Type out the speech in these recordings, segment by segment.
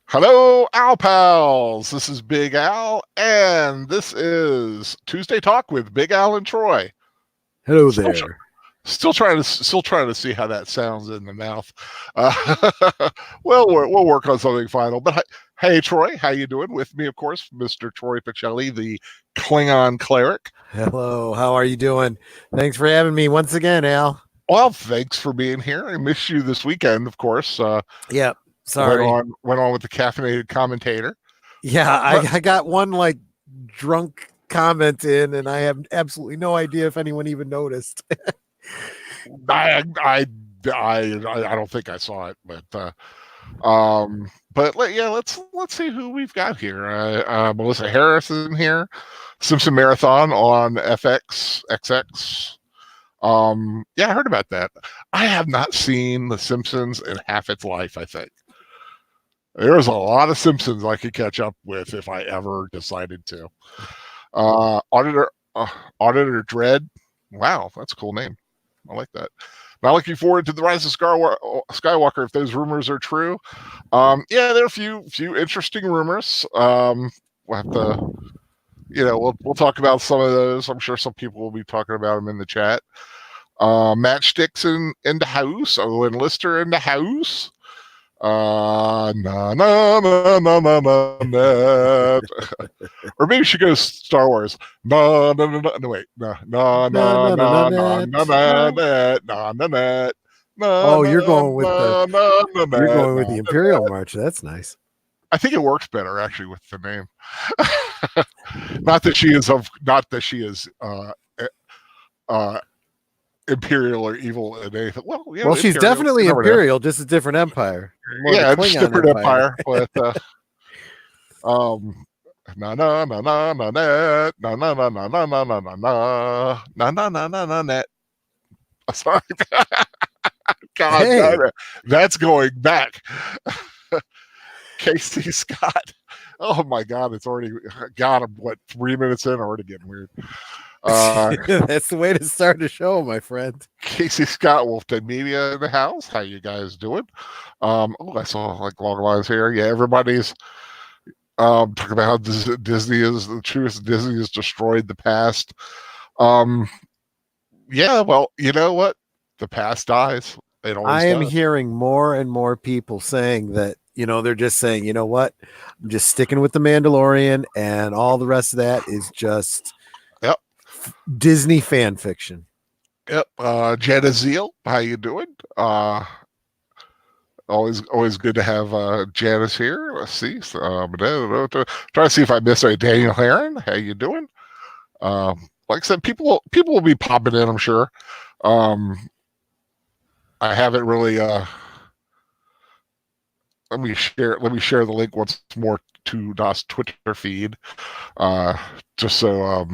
Hello, Al Pals. This is Big Al, and this is Tuesday Talk with Big Al and Troy. Hello Still, there. still trying to see how that sounds in the mouth. Uh, we'll work on something final. But hey, Troy, how you doing? With me, of course, Mr. Troy Pacelli, the Klingon cleric. Hello. How are you doing? Thanks for having me once again, Al. Well, thanks for being here. I missed you this weekend, of course. Yep. Went Sorry. on went on with the caffeinated commentator. Yeah, I, But I got one like drunk comment in, and I have absolutely no idea if anyone even noticed. I I I don't think I saw it, yeah, let's see who we've got here. Melissa Harris is in here. Simpson Marathon on FX XX. Yeah, I heard about that. I have not seen The Simpsons in half its life. I think there's a lot of Simpsons I could catch up with if I ever decided to. Uh, Auditor Auditor Dread. Wow, that's a cool name. I like that. Not looking forward to the Rise of Skywalker if those rumors are true. Yeah, there are a few interesting rumors. We'll have to, we'll talk about some of those. I'm sure some people will be talking about them in the chat. Matchsticks in the house. Owen Lister in the house. Na na na na na na na. Or maybe she goes Star Wars. No, no, no, no, no, wait. No, no, No, no, no, no, no, no, no, net. no, no, no, no, no, no. No, Oh, you're no, going with the no, no, no, you're no, going with the no. Imperial March. That's nice. I think it works better actually with the name. Not that she is uh imperial or evil in anything. Well, Well, she's imperial. You definitely never know. Imperial, just a different empire, more the Yeah, it's a Klingon different Empire. empire, but um na na na na na net na na na na na na na na na na na na na na net. Sorry. God, Hey, that's going back. Casey Scott. Oh my God, it's already God. I'm what 3 minutes in, already getting weird. Uh, that's the way to start a show, my friend. Casey Scott, Wolfden Media in the house. How you guys doing? I saw like long lines here. Yeah, everybody's talking about how Disney is the truth. Disney has destroyed the past. Um, yeah, well, you know what? The past dies. It I always am does. hearing more and more people saying that, they're just saying, you know what? I'm just sticking with the Mandalorian, and all the rest of that is just Yep. Disney fan fiction. Yep. Jenna Zeal, how you doing? Always good to have Janice here. Let's see. So, try to see if I missed a Daniel Heron. How you doing? Like I said, people will be popping in. I'm sure. I haven't really. Let me share the link once more to Das Twitter feed, uh, just so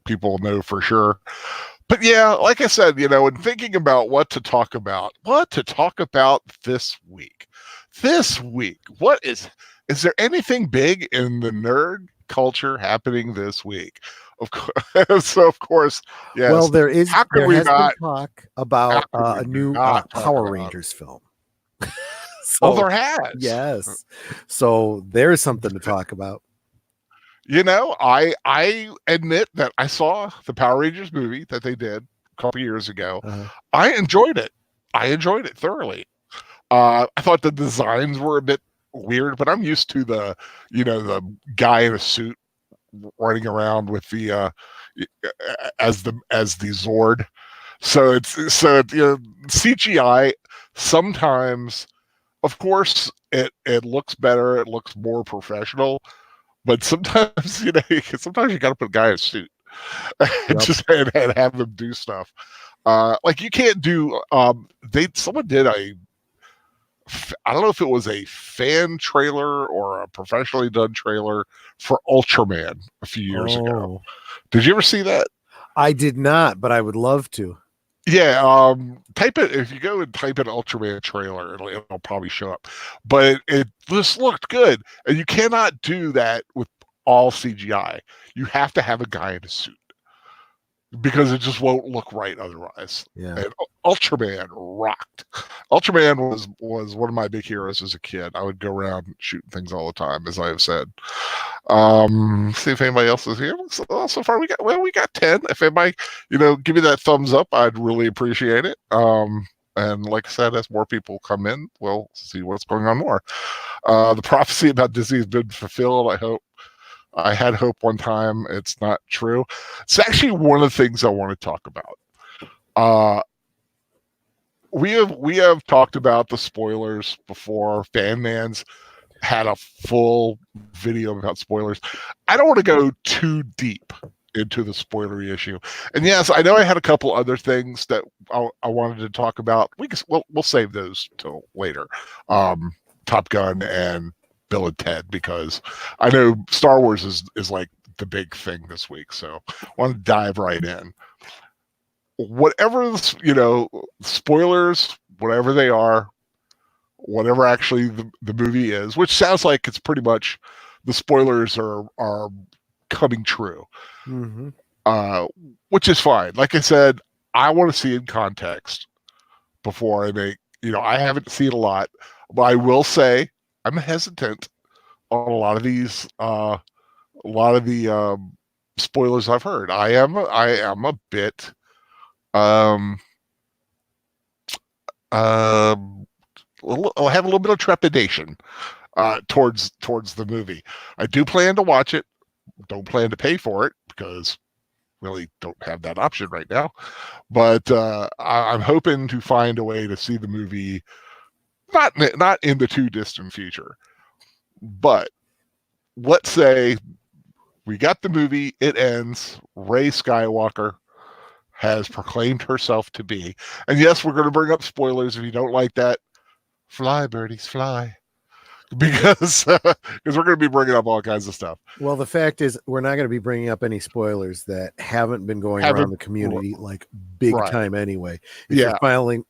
people know for sure. But yeah, like I said, in thinking about what to talk about this week. What is there anything big in the nerd culture happening this week? Of course, so of course, Well, yes. How could there we has been not? talk How about could we a new not talk Power about it? Rangers film. Well, So, there has. yes. So there's something to talk about. I admit that I saw the Power Rangers movie that they did a couple years ago. Uh, I enjoyed it. I enjoyed it thoroughly. I thought the designs were a bit weird, but I'm used to the guy in a suit running around with the as the Zord. So CGI sometimes, of course, it looks better. It looks more professional, but sometimes sometimes you got to put a guy in a suit and yep. just and have them do stuff. Like you can't do. Someone did I don't know if it was a fan trailer or a professionally done trailer for Ultraman a few years ago. Oh, Did you ever see that? I did not, but I would love to. Yeah, type it if you go and type in Ultraman trailer, it'll probably show up. But it just looked good, and you cannot do that with all CGI. You have to have a guy in a suit. because it just won't look right otherwise. Yeah. And Ultraman rocked. Ultraman was one of my big heroes as a kid. I would go around shooting things all the time, as I have said. See if anybody else is here. So far we got 10. If anybody, give me that thumbs up, I'd really appreciate it. And like I said, as more people come in, we'll see what's going on more. The prophecy about Disney has been fulfilled. I had hope one time. It's not true. It's actually one of the things I want to talk about. We have talked about the spoilers before. Fan Man's had a full video about spoilers. I don't want to go too deep into the spoilery issue. And yes, I know I had a couple other things that I wanted to talk about. We'll save those till later. Top Gun and Bill and Ted, because I know Star Wars is like the big thing this week. So I want to dive right in. Whatever, spoilers, whatever they are, whatever actually the movie is, which sounds like it's pretty much the spoilers are coming true, which is fine. Like I said, I want to see in context before I make, I haven't seen a lot, but I will say I'm hesitant on a lot of these, a lot of the spoilers I've heard. I am a bit, I have a little bit of trepidation towards the movie. I do plan to watch it. Don't plan to pay for it because really don't have that option right now. But I'm hoping to find a way to see the movie, not in the too distant future. But let's say we got the movie, it ends, Rey Skywalker has proclaimed herself to be, and yes, we're going to bring up spoilers. If you don't like that, fly, birdies, fly. Because we're going to be bringing up all kinds of stuff. Well, the fact is, we're not going to be bringing up any spoilers that haven't been going around the community like big time anyway. If you're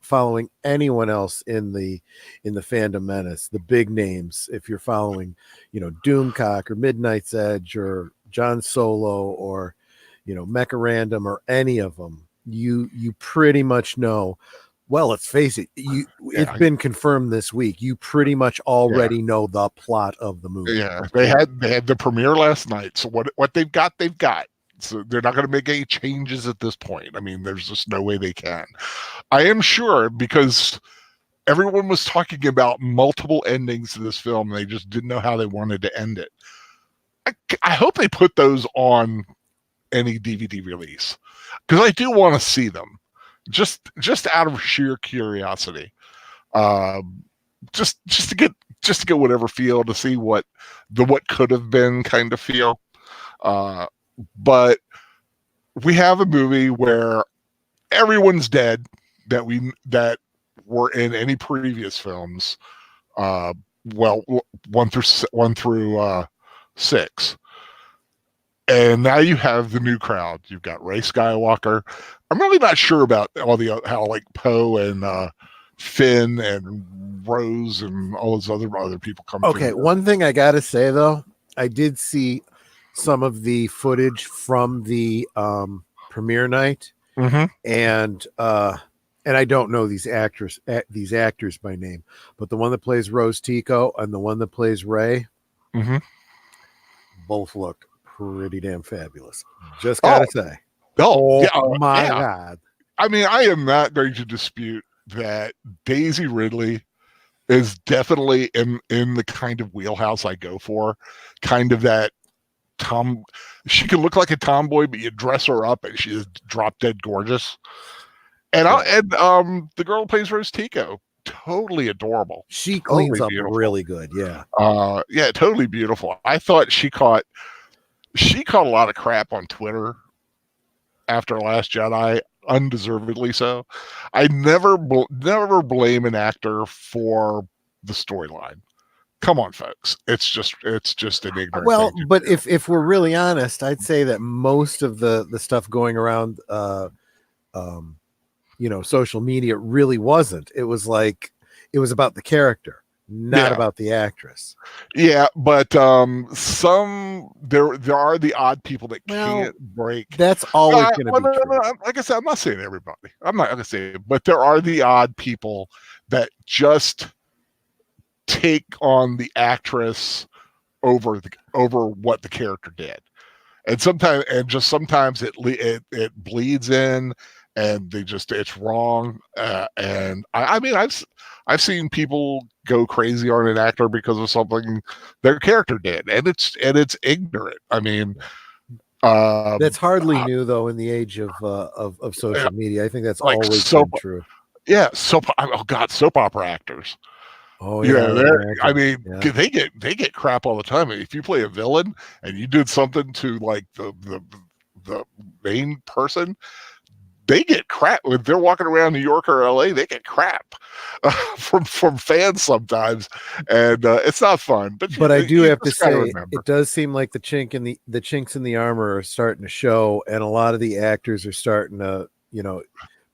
following anyone else in the fandom menace, the big names, if you're following, Doomcock or Midnight's Edge or John Solo or, Mecha Random or any of them, you pretty much know. Well, let's face it, it's been confirmed this week. You pretty much already know the plot of the movie. Yeah, they had the premiere last night. So what they've got, they've got. So they're not going to make any changes at this point. I mean, there's just no way they can. I am sure, because everyone was talking about multiple endings to this film. They just didn't know how they wanted to end it. I hope they put those on any DVD release, because I do want to see them. Just out of sheer curiosity, just to get whatever feel, to see what could have been kind of feel. But we have a movie where everyone's dead that were in any previous films. Well, one through 6. And now you have the new crowd. You've got Rey Skywalker. I'm really not sure about how like Poe and Finn and Rose and all those other people come. Okay, one thing I gotta say though, I did see some of the footage from the premiere night, and I don't know these actors by name, but the one that plays Rose Tico and the one that plays Rey, both look pretty damn fabulous. Just gotta say. My God. I mean, I am not going to dispute that Daisy Ridley is definitely in the kind of wheelhouse I go for. Kind of that she can look like a tomboy, but you dress her up and she is drop dead gorgeous. And the girl who plays Rose Tico, totally adorable. She cleans up really good, yeah. Totally beautiful. I thought she caught a lot of crap on Twitter after Last Jedi, undeservedly so. I never blame an actor for the storyline. Come on, folks. It's just an ignorant. Well, but if we're really honest, I'd say that most of the stuff going around, social media really wasn't. It was about the character. not about the actress. Yeah, but some there are the odd people that can't break. That's always going to be true. No, like I said, I'm not saying everybody. I'm not going to say it, but there are the odd people that just take on the actress over what the character did, and sometimes it bleeds in, and it's wrong. And I mean, I've seen people go crazy on an actor because of something their character did, and it's ignorant. I mean, that's hardly new though in the age of social media. I think that's like always been true. Yeah, soap opera actors. Oh yeah, I mean, they get crap all the time. If you play a villain and you did something to like the main person, they get crap when they're walking around New York or LA. They get crap from fans sometimes, and it's not fun. But I do have to say, it does seem like the chinks in the armor are starting to show, and a lot of the actors are starting to,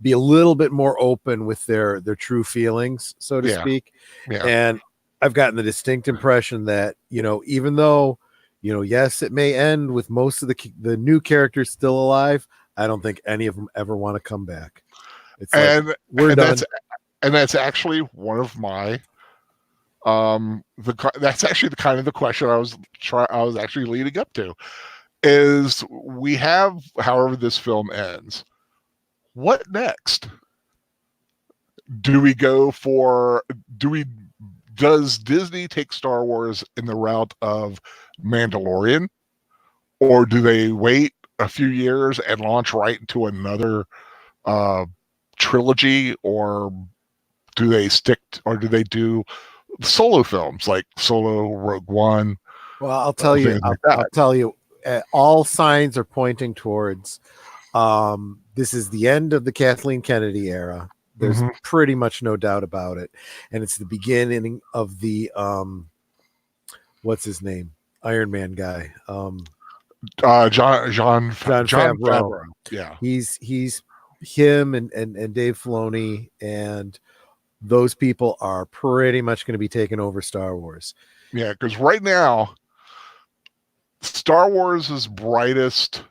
be a little bit more open with their true feelings, so to speak. Yeah. And I've gotten the distinct impression that, even though, yes, it may end with most of the new characters still alive, I don't think any of them ever want to come back. It's like, we're done. That's actually one of my that's actually the kind of the question I was actually leading up to, is we have, however this film ends, what next? Does Disney take Star Wars in the route of Mandalorian, or do they wait a few years and launch right into another trilogy, or do they do solo films like Solo, Rogue One? Well, I'll tell you, all signs are pointing towards this is the end of the Kathleen Kennedy era. There's pretty much no doubt about it, and it's the beginning of the what's his name, Iron Man guy, John Favreau. Yeah, he's him and Dave Filoni, and those people are pretty much going to be taking over Star Wars. Yeah, because right now, Star Wars' brightest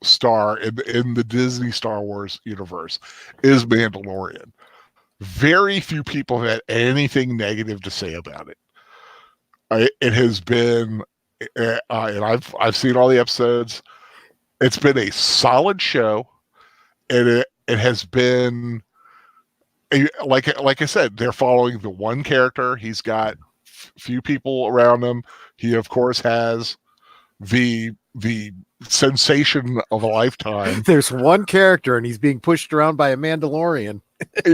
star in the Disney Star Wars universe is Mandalorian. Very few people have had anything negative to say about it. It has been, and I've seen all the episodes. It's been a solid show, and it has been like I said, they're following the one character. He's got few people around him. He of course has the sensation of a lifetime. There's one character, and he's being pushed around by a Mandalorian. No,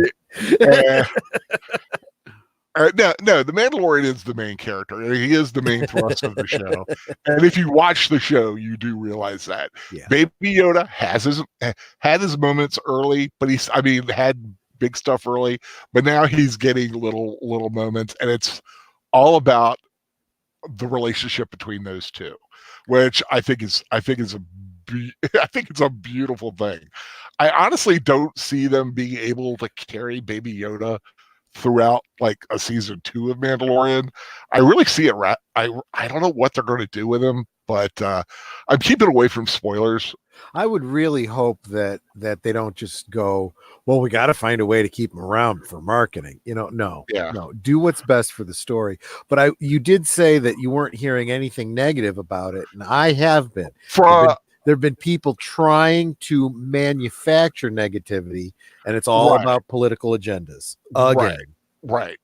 the Mandalorian is the main character. He is the main thrust of the show. And if you watch the show, you do realize that. Yeah. Baby Yoda had his moments early, but had big stuff early, but now he's getting little moments, and it's all about the relationship between those two, which I think it's a beautiful thing. I honestly don't see them being able to carry Baby Yoda throughout like a season 2 of Mandalorian. I really see it. I don't know what they're going to do with him, but I'm keeping away from spoilers. I would really hope that they don't just go, well, we got to find a way to keep him around for marketing. No. Do what's best for the story. But you did say that you weren't hearing anything negative about it, and I have been. There have been people trying to manufacture negativity, and it's all about political agendas. Again. Right.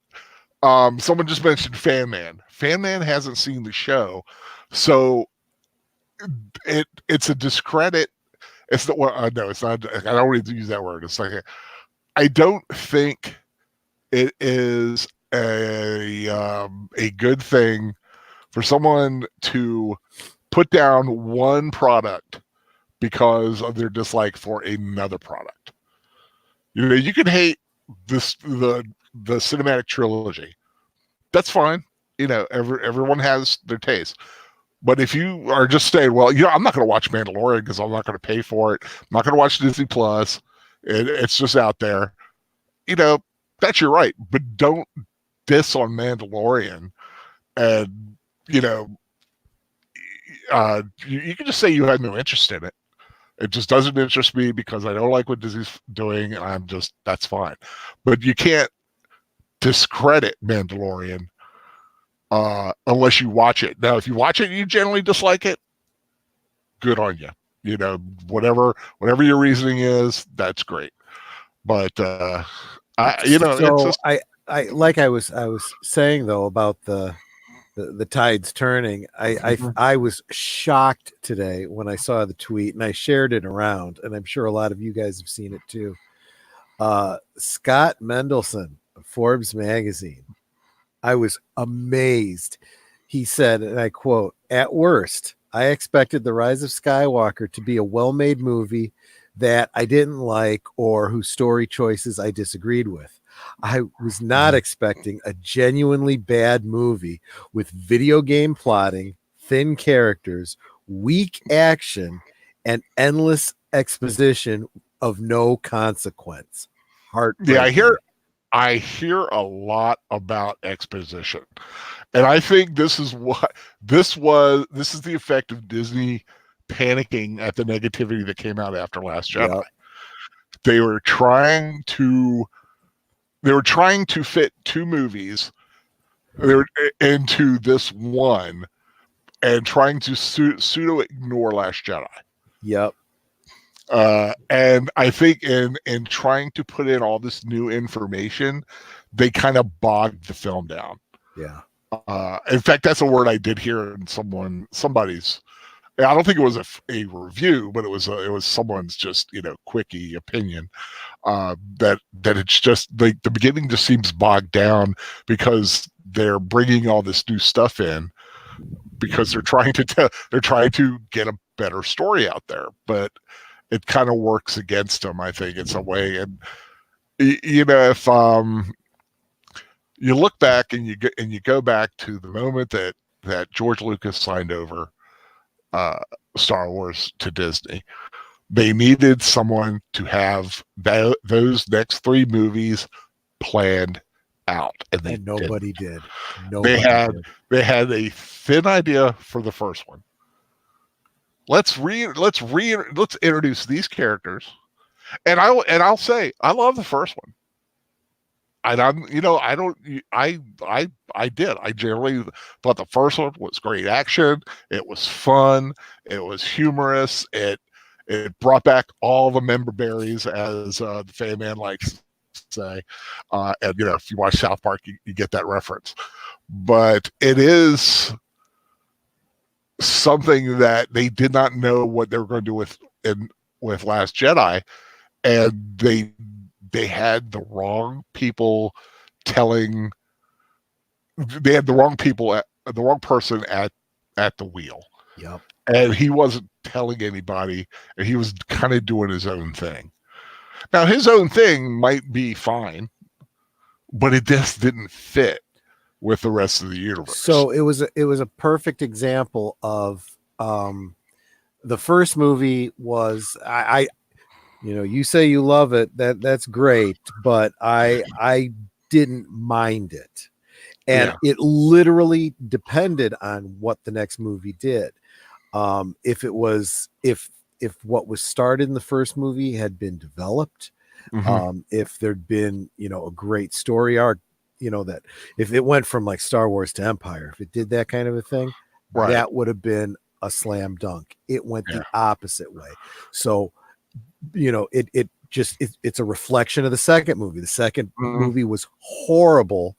Someone just mentioned Fan Man. Fan Man hasn't seen the show, so it's a discredit. It's not. No, it's not. I don't want to use that word. It's like I don't think it is a good thing for someone to put down one product because of their dislike for another product. You can hate the cinematic trilogy. That's fine. Everyone has their taste. But if you are just saying, well, I'm not going to watch Mandalorian because I'm not going to pay for it. I'm not going to watch Disney Plus. It's just out there. That's your right. But don't diss on Mandalorian, and you know, you can just say you had no interest in it. It just doesn't interest me because I don't like what Disney's doing, and that's fine. But you can't discredit Mandalorian unless you watch it. Now, if you watch it and you generally dislike it, good on you. You know, whatever your reasoning is, that's great. But it's just I like I was saying though about the tides turning. I was shocked today when I saw the tweet, and I shared it around, and I'm sure a lot of you guys have seen it too. Scott Mendelson of Forbes magazine. I was amazed. He said, and I quote, "At worst, I expected The Rise of Skywalker to be a well-made movie that I didn't like or whose story choices I disagreed with. I was not expecting a genuinely bad movie with video game plotting, thin characters, weak action, and endless exposition of no consequence." Heartbreaking. Yeah, I hear a lot about exposition. And I think this is the effect of Disney panicking at the negativity that came out after Last Jedi. Yep. They were trying to fit two movies into this one and trying to pseudo ignore Last Jedi. Yep. And I think in trying to put in all this new information, they kind of bogged the film down. Yeah. In fact, that's a word I did hear in somebody's. I don't think it was a review, but it was someone's just quickie opinion. That it's just like the beginning just seems bogged down because they're bringing all this new stuff in because they're trying to get a better story out there, but it kind of works against them, I think, in some way. And if you look back and you go back to the moment that George Lucas signed over Star Wars to Disney, they needed someone to have those next three movies planned out, and nobody did. They had a thin idea for the first one. Let's introduce these characters, and I'll say I love the first one. And I did. I generally thought the first one was great action. It was fun. It was humorous. It brought back all the member berries, as the fan man likes to say. And if you watch South Park, you get that reference. But it is something that they did not know what they were going to do with Last Jedi, and they had the wrong people telling. They had the wrong people the wrong person at the wheel. Yep. And he wasn't telling anybody, and he was kind of doing his own thing. Now, his own thing might be fine, but it just didn't fit with the rest of the universe. So it was a perfect example of the first movie was I you say you love it, that's great, but I didn't mind it. And it literally depended on what the next movie did. If what was started in the first movie had been developed, if there'd been, a great story arc, that if it went from like Star Wars to Empire, if it did that kind of a thing, that would have been a slam dunk. It went the opposite way. So, it's a reflection of the second movie. The second movie was horrible,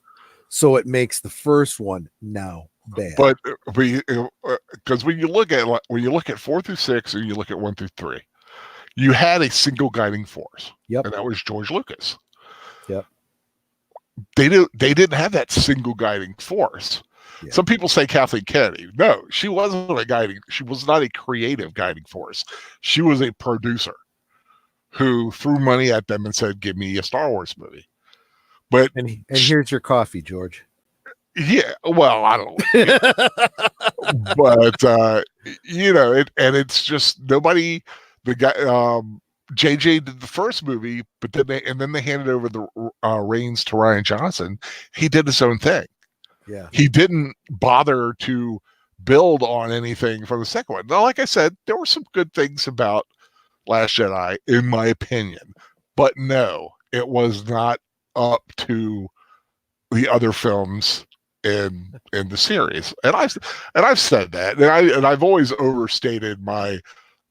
so it makes the first one now bad. But because when you look at 4 through 6 and you look at 1 through 3, you had a single guiding force. Yep. And that was George Lucas. Yep. They didn't have that single guiding force. Yeah. Some people say Kathleen Kennedy. No, she was not a creative guiding force. She was a producer who threw money at them and said, "Give me a Star Wars movie." But and here's your coffee, George. Yeah, well, I don't know. But and it's just nobody. The guy, JJ did the first movie, but then they handed over the reins to Rian Johnson. He did his own thing. Yeah. He didn't bother to build on anything from the second one. Now, like I said, there were some good things about Last Jedi, in my opinion, but no, it was not up to the other films in the series. And I've said that, and I've always overstated my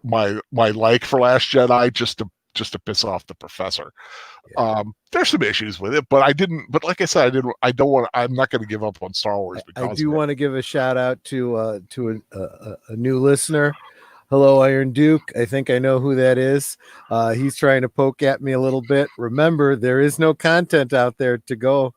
like for Last Jedi just to piss off the professor. Yeah. There's some issues with it, but like I said, I'm not going to give up on Star Wars because I do want to give a shout out to a new listener. Hello, Iron Duke. I think I know who that is. He's trying to poke at me a little bit. Remember, there is no content out there to go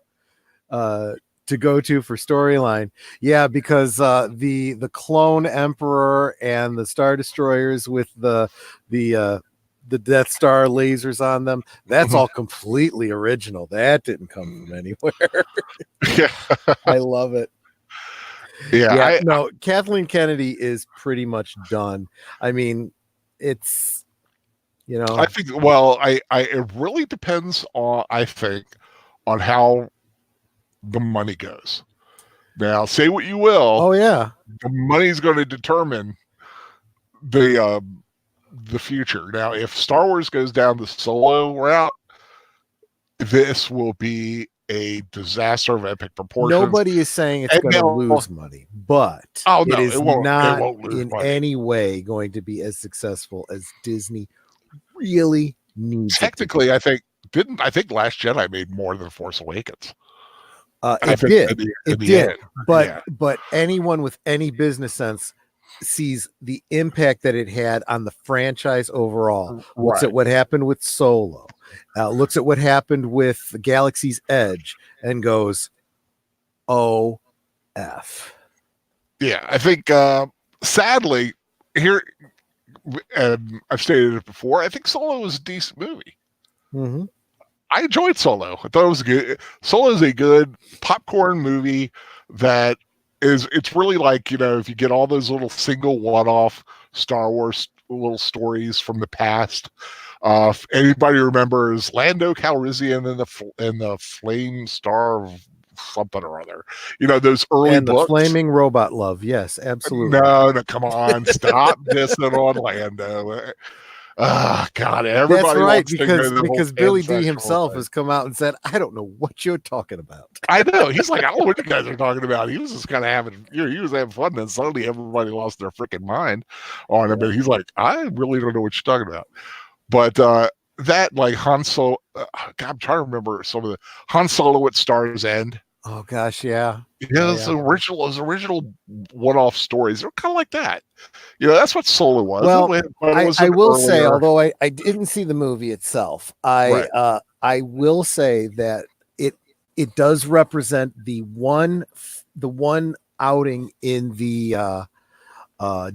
to for storyline. Yeah, because the clone Emperor and the Star Destroyers with the Death Star lasers on them, that's all completely original. That didn't come from anywhere. Yeah. I love it. Yeah, no, Kathleen Kennedy is pretty much done. I mean, it's, I think, well, it really depends on, I think, on how the money goes. Now, say what you will. Oh yeah, the money's going to determine the future. Now, if Star Wars goes down the Solo route, this will be a disaster of epic proportions. Nobody is saying it's going to lose money, but it is not in any way going to be as successful as Disney really needs. Technically, I think Last Jedi made more than Force Awakens. It did. But anyone with any business sense sees the impact that it had on the franchise overall. Looks at what happened with Solo, looks at what happened with Galaxy's Edge, and goes, "Oh, F." Yeah, I think sadly here, I've stated it before, I think Solo was a decent movie. Mm-hmm. I enjoyed Solo. I thought it was good. Solo is a good popcorn movie that it's really like, if you get all those little single one-off Star Wars little stories from the past. If anybody remembers Lando Calrissian and the Flame Star of something or other, those early and the books. Flaming Robot Love. Yes, absolutely. No, come on, stop dissing on Lando. Oh God! Everybody wants because Billy D himself has come out and said, "I don't know what you're talking about." I know. He's like, I don't know what you guys are talking about. He was just kind of having, he was having fun. Then suddenly everybody lost their freaking mind on him, and he's like, I really don't know what you're talking about. But that, like Han Solo, God, I'm trying to remember some of the Han Solo at Star's End. Oh gosh, yeah. Those original one-off stories. They're kind of like that. That's what Solo was. Well, I will say, although I didn't see the movie itself, I will say that it does represent the one outing in the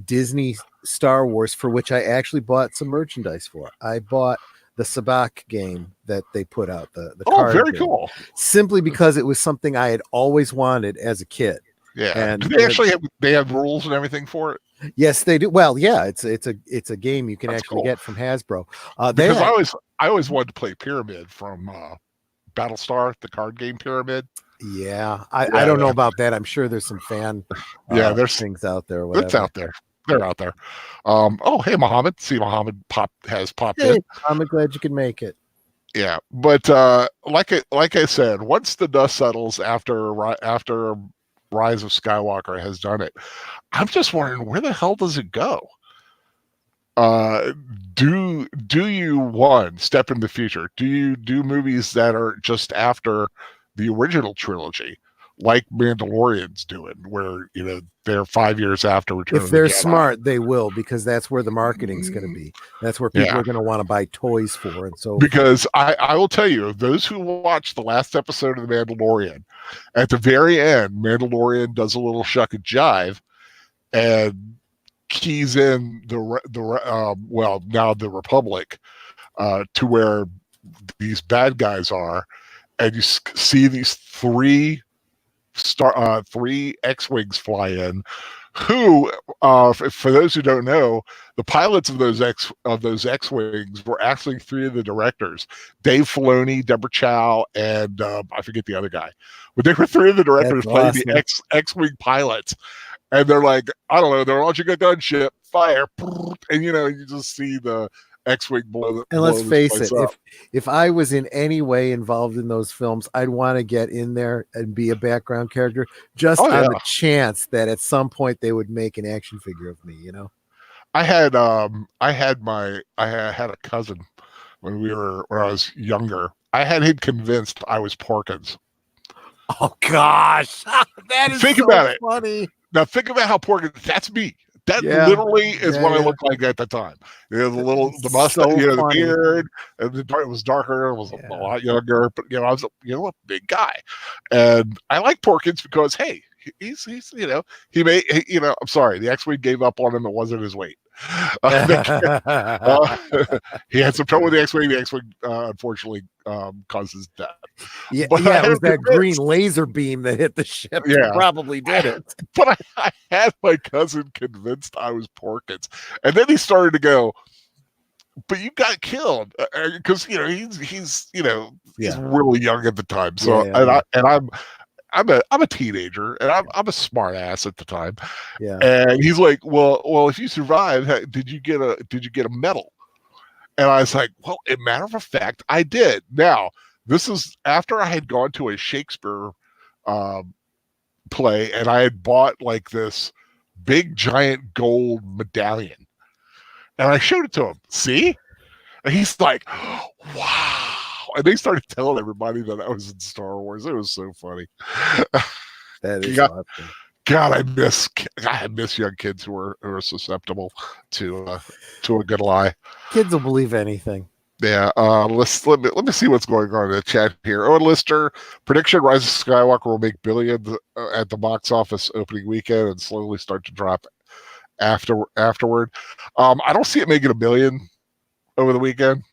Disney Star Wars for which I actually bought some merchandise for. I bought the Sabacc game that they put out, the card very game, cool. simply because it was something I had always wanted as a kid. Yeah, and do they actually have rules and everything for it? Yes, they do. Well, yeah, it's a game you can actually get from Hasbro. Because I always wanted to play Pyramid from Battlestar, the card game Pyramid. Yeah, I don't know about that. I'm sure there's some fan there's things out there. It's out there. They're out there. Oh, hey, Muhammad. See, Muhammad has popped in. I'm glad you can make it. Yeah, but like I said, once the dust settles after Rise of Skywalker has done it, I'm just wondering, where the hell does it go? Do you step in the future? Do you do movies that are just after the original trilogy, like Mandalorian's doing, where they're 5 years after Return? If they're smart, they will, because that's where the marketing's going to be. That's where people are going to want to buy toys for, and so. Because I will tell you, those who watched the last episode of the Mandalorian, at the very end, Mandalorian does a little shuck and jive, and keys in the Republic to where these bad guys are, and you see these three X-wings fly in who, for those who don't know, the pilots of those X-wings were actually three of the directors: Dave Filoni, Deborah Chow, and I forget the other guy. But they were three of the directors playing the X-wing pilots, and they're like, I don't know, they're launching a gunship, fire, and you just see the X-wing blow. And let's face it, if I was in any way involved in those films, I'd want to get in there and be a background character, just on the chance that at some point they would make an action figure of me. I had a cousin when I was younger. I had him convinced I was Porkins. Oh gosh, that is funny. Now think about how Porkins. That's me. That literally is what I looked like at the time. The mustache, the beard, and it was darker. I was a lot younger, but I was a big guy, and I like Porkins because hey, he's he made I'm sorry, the X-Wing gave up on him. It wasn't his weight. He had some trouble with the X-Wing. The X-Wing unfortunately caused his death. It was that green laser beam that hit the ship. Yeah, probably did it. But I had my cousin convinced I was Porkins, and then he started to go, "But you got killed because he's really young at the time." So I'm a teenager, and I'm a smart ass at the time. Yeah. And he's like, well, if you survive, did you get a medal? And I was like, well, as a matter of fact, I did. Now, this is after I had gone to a Shakespeare play, and I had bought like this big giant gold medallion, and I showed it to him. See? And he's like, wow. And they started telling everybody that I was in Star Wars. It was so funny. That is awesome. God, I miss young kids who are susceptible to a good lie. Kids will believe anything. Yeah. Let me see what's going on in the chat here. Owen Lister, prediction: Rise of Skywalker will make billions at the box office opening weekend and slowly start to drop afterward. I don't see it making $1 billion over the weekend.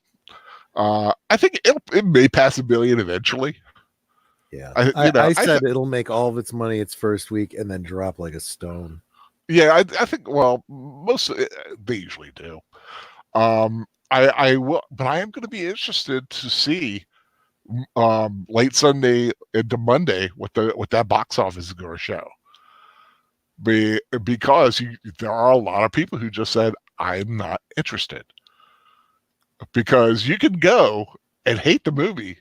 I think it may pass $1 billion eventually. Yeah, I said it'll make all of its money its first week and then drop like a stone. Yeah, I think. Well, most they usually do. I will, but I am going to be interested to see late Sunday into Monday what that box office is going to show. Because there are a lot of people who just said I'm not interested. Because you can go and hate the movie,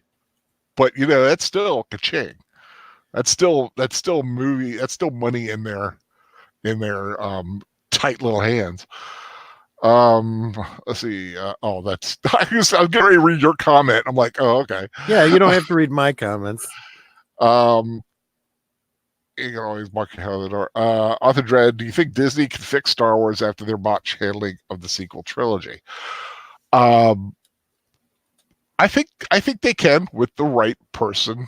but that's still ka-ching. That's still movie. That's still money in their tight little hands. Let's see. That's I'm getting ready to read your comment. I'm like, oh, okay. Yeah, you don't have to read my comments. You can always mark your head on the door. Arthur Dredd, do you think Disney can fix Star Wars after their botched handling of the sequel trilogy? I think they can with the right person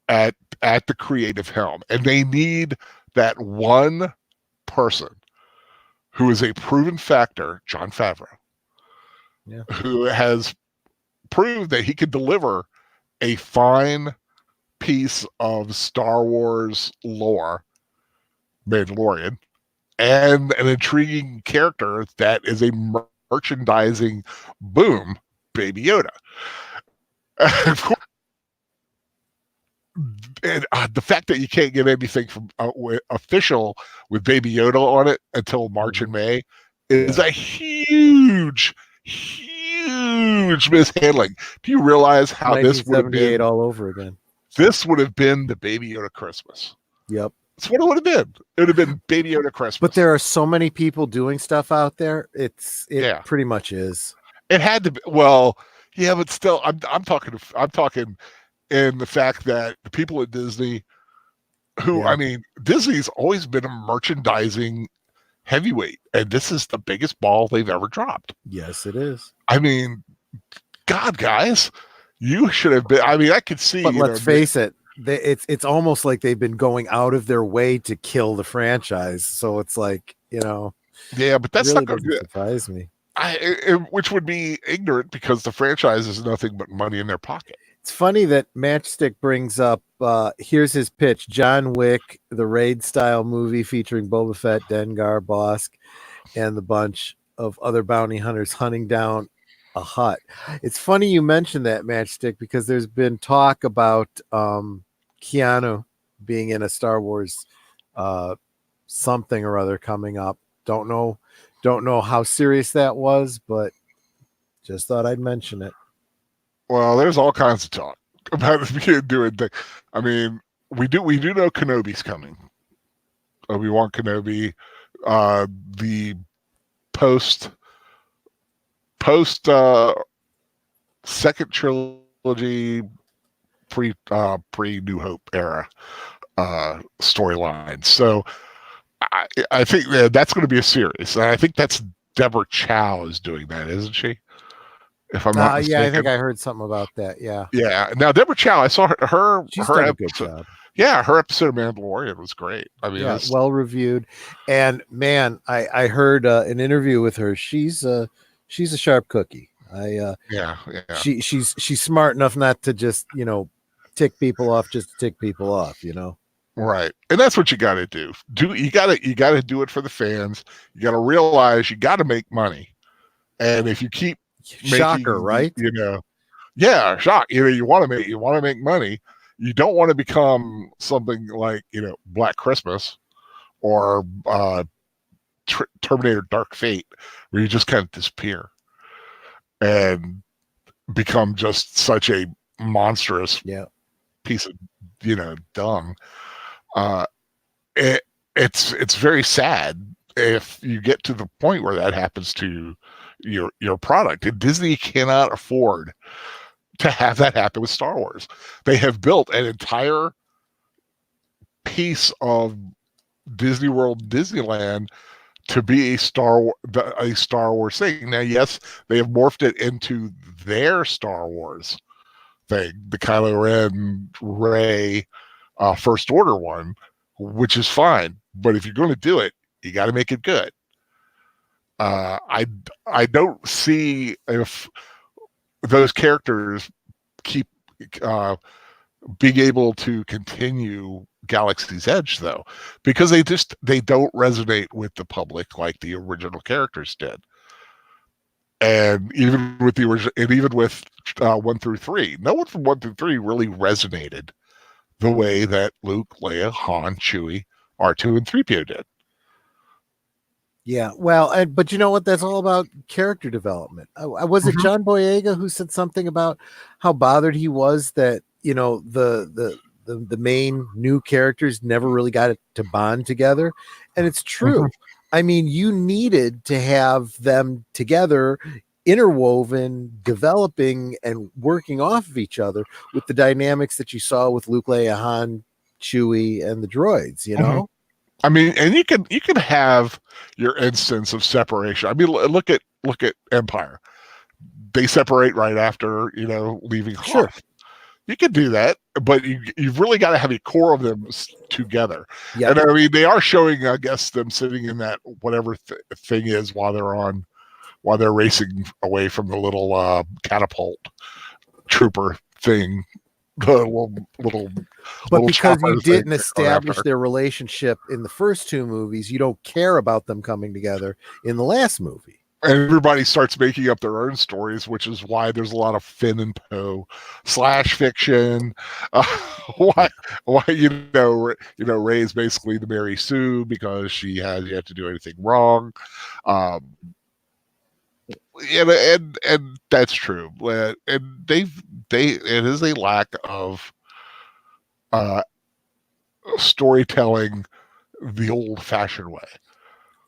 at the creative helm, and they need that one person who is a proven factor, Jon Favreau, who has proved that he could deliver a fine piece of Star Wars lore, Mandalorian, and an intriguing character that is a merchandising boom, Baby Yoda. And the fact that you can't get anything from official with Baby Yoda on it until March and May is a huge mishandling. Do you realize how this would have been all over again? This would have been the Baby Yoda Christmas. Yep. That's what it would have been. It would have been Baby Yoda Christmas. But there are so many people doing stuff out there. It pretty much is. It had to be. Well, yeah, but still, I'm talking in the fact that the people at Disney, I mean, Disney's always been a merchandising heavyweight, and this is the biggest ball they've ever dropped. Yes, it is. I mean, God, guys, you should have been. I mean, I could see. But let's face it. It's almost like they've been going out of their way to kill the franchise. So it's like, yeah, but that's really not going to surprise me. Which would be ignorant because the franchise is nothing but money in their pocket. It's funny that Matchstick brings up. Here's his pitch: John Wick, the raid style movie featuring Boba Fett, Dengar, Bosk, and the bunch of other bounty hunters hunting down a hut. It's funny you mentioned that, Matchstick, because there's been talk about Keanu being in a Star Wars something or other coming up. Don't know how serious that was, but just thought I'd mention it. Well, there's all kinds of talk about doing things. I mean, we do know Kenobi's coming. Obi-Wan Kenobi, the post second trilogy, pre New Hope era storyline. So I think that's going to be a series. And I think that's Deborah Chow is doing that, isn't she? If I'm not mistaken. Yeah, I think I heard something about that. Yeah. Yeah. Now Deborah Chow, I saw her She's her done episode, a good job. Yeah, her episode of Mandalorian was great. I mean, yeah, well reviewed. And man, I heard an interview with her. She's a sharp cookie. Yeah. She's smart enough not to just, tick people off just to tick people off, Right. And that's what you got to do. You got to do it for the fans. You got to realize you got to make money. And if you keep shocker, right? Yeah, shock. You want to make money. You don't want to become something like, Black Christmas or Terminator Dark Fate, where you just kind of disappear and become just such a monstrous piece of, dung. It's very sad if you get to the point where that happens to your product. And Disney cannot afford to have that happen with Star Wars. They have built an entire piece of Disney World, Disneyland, to be a Star Wars thing. Now, yes, they have morphed it into their Star Wars thing, the Kylo Ren, Rey, First Order one, which is fine. But if you're going to do it, you got to make it good. I don't see if those characters keep being able to continue Galaxy's Edge, though, because they don't resonate with the public like the original characters did. And even with the original, and even with 1 through 3, no one from 1 through 3 really resonated the way that Luke, Leia, Han, Chewie, R2, and 3PO did. Yeah, well, but you know what? That's all about character development. Was it John Boyega who said something about how bothered he was that the main new characters never really got it to bond together? And it's true. I mean, you needed to have them together, interwoven, developing, and working off of each other with the dynamics that you saw with Luke, Leia, Han, Chewie, and the droids. I mean, and you can have your instance of separation. I mean, look at Empire. They separate right after leaving Hoth. Sure. You can do that, but you've really got to have a core of them together. Yeah. And I mean, they are showing, I guess, them sitting in that whatever thing is while they're racing away from the little catapult trooper thing. The little but because you didn't establish their relationship in the first two movies, you don't care about them coming together in the last movie. And everybody starts making up their own stories, which is why there's a lot of Finn and Poe / fiction. Why Rey is basically the Mary Sue because she has yet to do anything wrong. And that's true. And it is a lack of storytelling the old-fashioned way.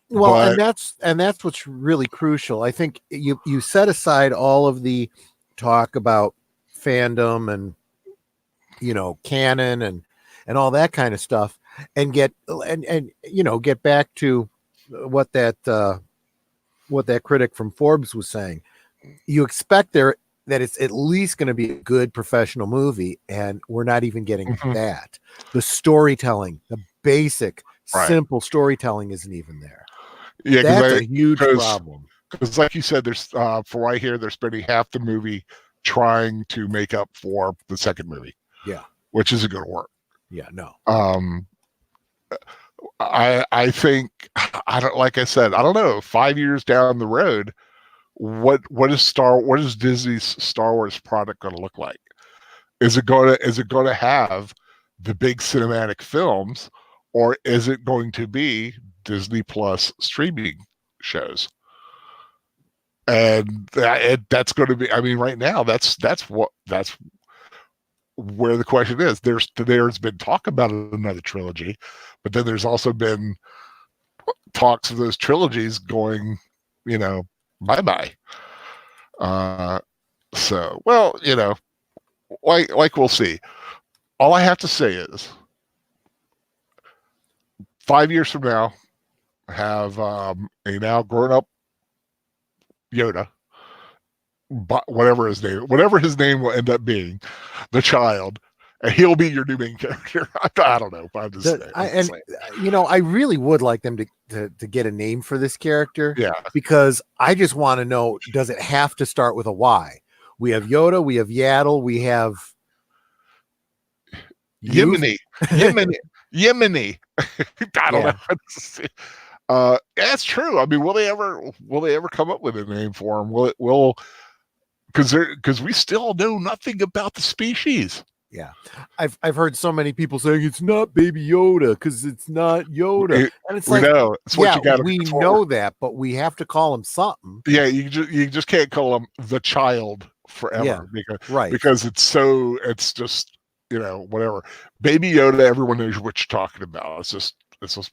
Well, and that's what's really crucial. I think you set aside all of the talk about fandom and canon and all that kind of stuff, and get back to what that critic from Forbes was saying. You expect that it's at least going to be a good professional movie, and we're not even getting that. The storytelling, the basic, simple storytelling isn't even there. Yeah, that's a huge problem. Because like you said, there's for what I hear, they're spending half the movie trying to make up for the second movie. Yeah. Which isn't going to work. Yeah, no. I think, I don't, like I said, I don't know, 5 years down the road, what is Disney's Star Wars product going to look like? Is it going to have the big cinematic films, or is it going to be Disney Plus streaming shows? And that's going to be, I mean, right now that's where the question is. There's been talk about another trilogy, but then there's also been talks of those trilogies going, bye-bye. So, well, like we'll see. All I have to say is 5 years from now, have a now grown up Yoda, but whatever his name will end up being, the child, and he'll be your new main character. I don't know. I'm just I really would like them to get a name for this character. Yeah. Because I just want to know, does it have to start with a Y? We have Yoda, we have Yaddle, we have Yemeni. I don't know. That's true. I mean, will they ever come up with a name for him? Because we still know nothing about the species. Yeah, I've heard so many people saying it's not Baby Yoda because it's not Yoda, and it's like, know. It's what you gotta we know that, but we have to call him something. Yeah, you just can't call him the child forever, because it's just whatever. Baby Yoda, everyone knows what you're talking about. It's just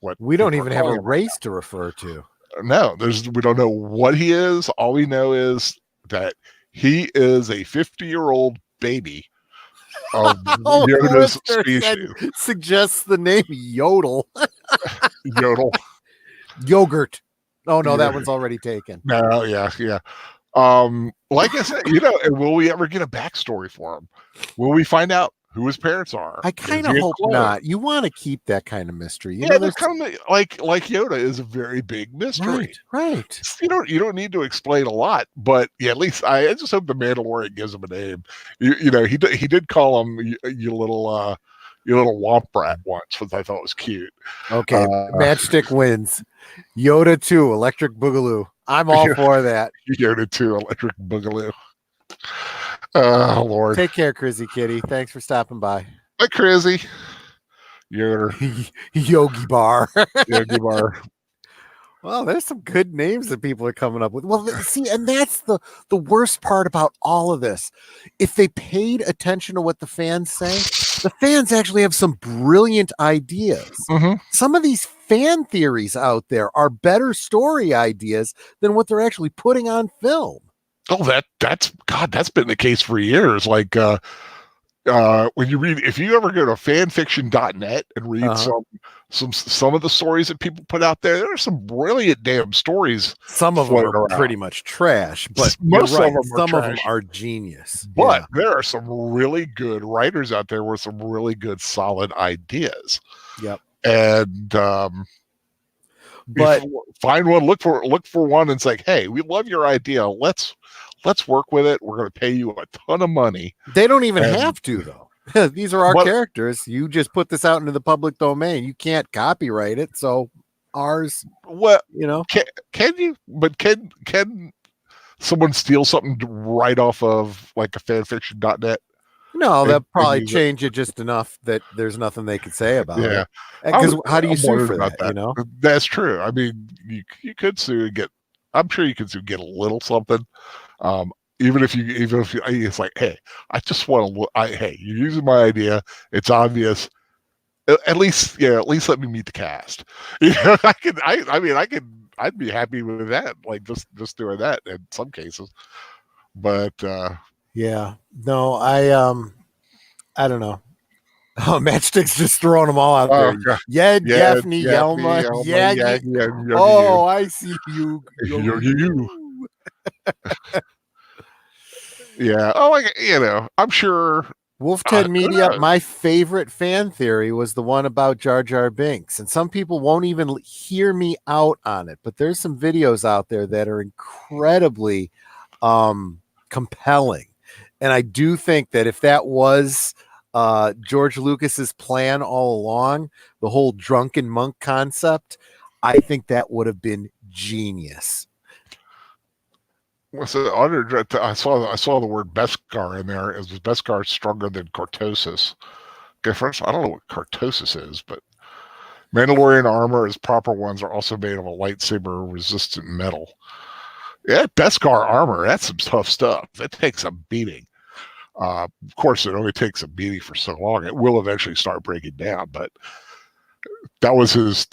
what we don't even have a race to refer to. No, we don't know what he is. All we know is that he is a 50-year-old baby of Yoda's species. Suggests the name Yodel. Yodel. Yogurt. Oh no, that one's already taken. No, yeah. Like I said, and will we ever get a backstory for him? Will we find out who his parents are? I kind of hope not. You want to keep that kind of mystery. There's kind of like Yoda is a very big mystery. Right. You don't need to explain a lot, but at least I just hope the Mandalorian gives him a name. He did call him you little womp rat once, which I thought was cute. Okay, Matchstick wins. Yoda 2, Electric Boogaloo. I'm all for that. Yoda 2, Electric Boogaloo. Oh, Lord. Take care, Crizzy Kitty. Thanks for stopping by. Bye, Crizzy. Yogi Bar. Yogi Bar. Well, there's some good names that people are coming up with. Well, see, and that's the worst part about all of this. If they paid attention to what the fans say, the fans actually have some brilliant ideas. Mm-hmm. Some of these fan theories out there are better story ideas than what they're actually putting on film. Oh, that's been the case for years. Like when you read, if you ever go to fanfiction.net and read some of the stories that people put out there are some brilliant damn stories. Some of them are pretty much trash, but most of them are genius. But there are some really good writers out there with some really good solid ideas. Yep. And but find one, look for one, and it's like, hey, we love your idea. Let's work with it. We're going to pay you a ton of money. They don't even have to, though. These are our characters. You just put this out into the public domain. You can't copyright it. So ours, well, can you? But can someone steal something right off of like a fanfiction.net? No, they'll probably change it just enough that there's nothing they could say about it. Because how do you sue for that? That's true. I mean, you could sue and get. I'm sure you can sue and get a little something. Even if you, it's like, hey, I just want to. Hey, you're using my idea. It's obvious. At least let me meet the cast. I'd be happy with that. Like just doing that in some cases. But yeah, no, I don't know. Oh, Matchstick's just throwing them all out there. Yeah, Daphne, Yelma. Yeah. Oh, I see you. Yeah. Oh, I'm sure. Wolfted Media, my favorite fan theory was the one about Jar Jar Binks. And some people won't even hear me out on it, but there's some videos out there that are incredibly compelling. And I do think that if that was George Lucas's plan all along, the whole drunken monk concept, I think that would have been genius. Was it I saw the word Beskar in there. Is Beskar stronger than Cortosis? Okay, first I don't know what Cortosis is, but Mandalorian armor, as proper ones, are also made of a lightsaber resistant metal. Yeah, Beskar armor, that's some tough stuff. It takes a beating. Of course, it only takes a beating for so long. It will eventually start breaking down, but that was his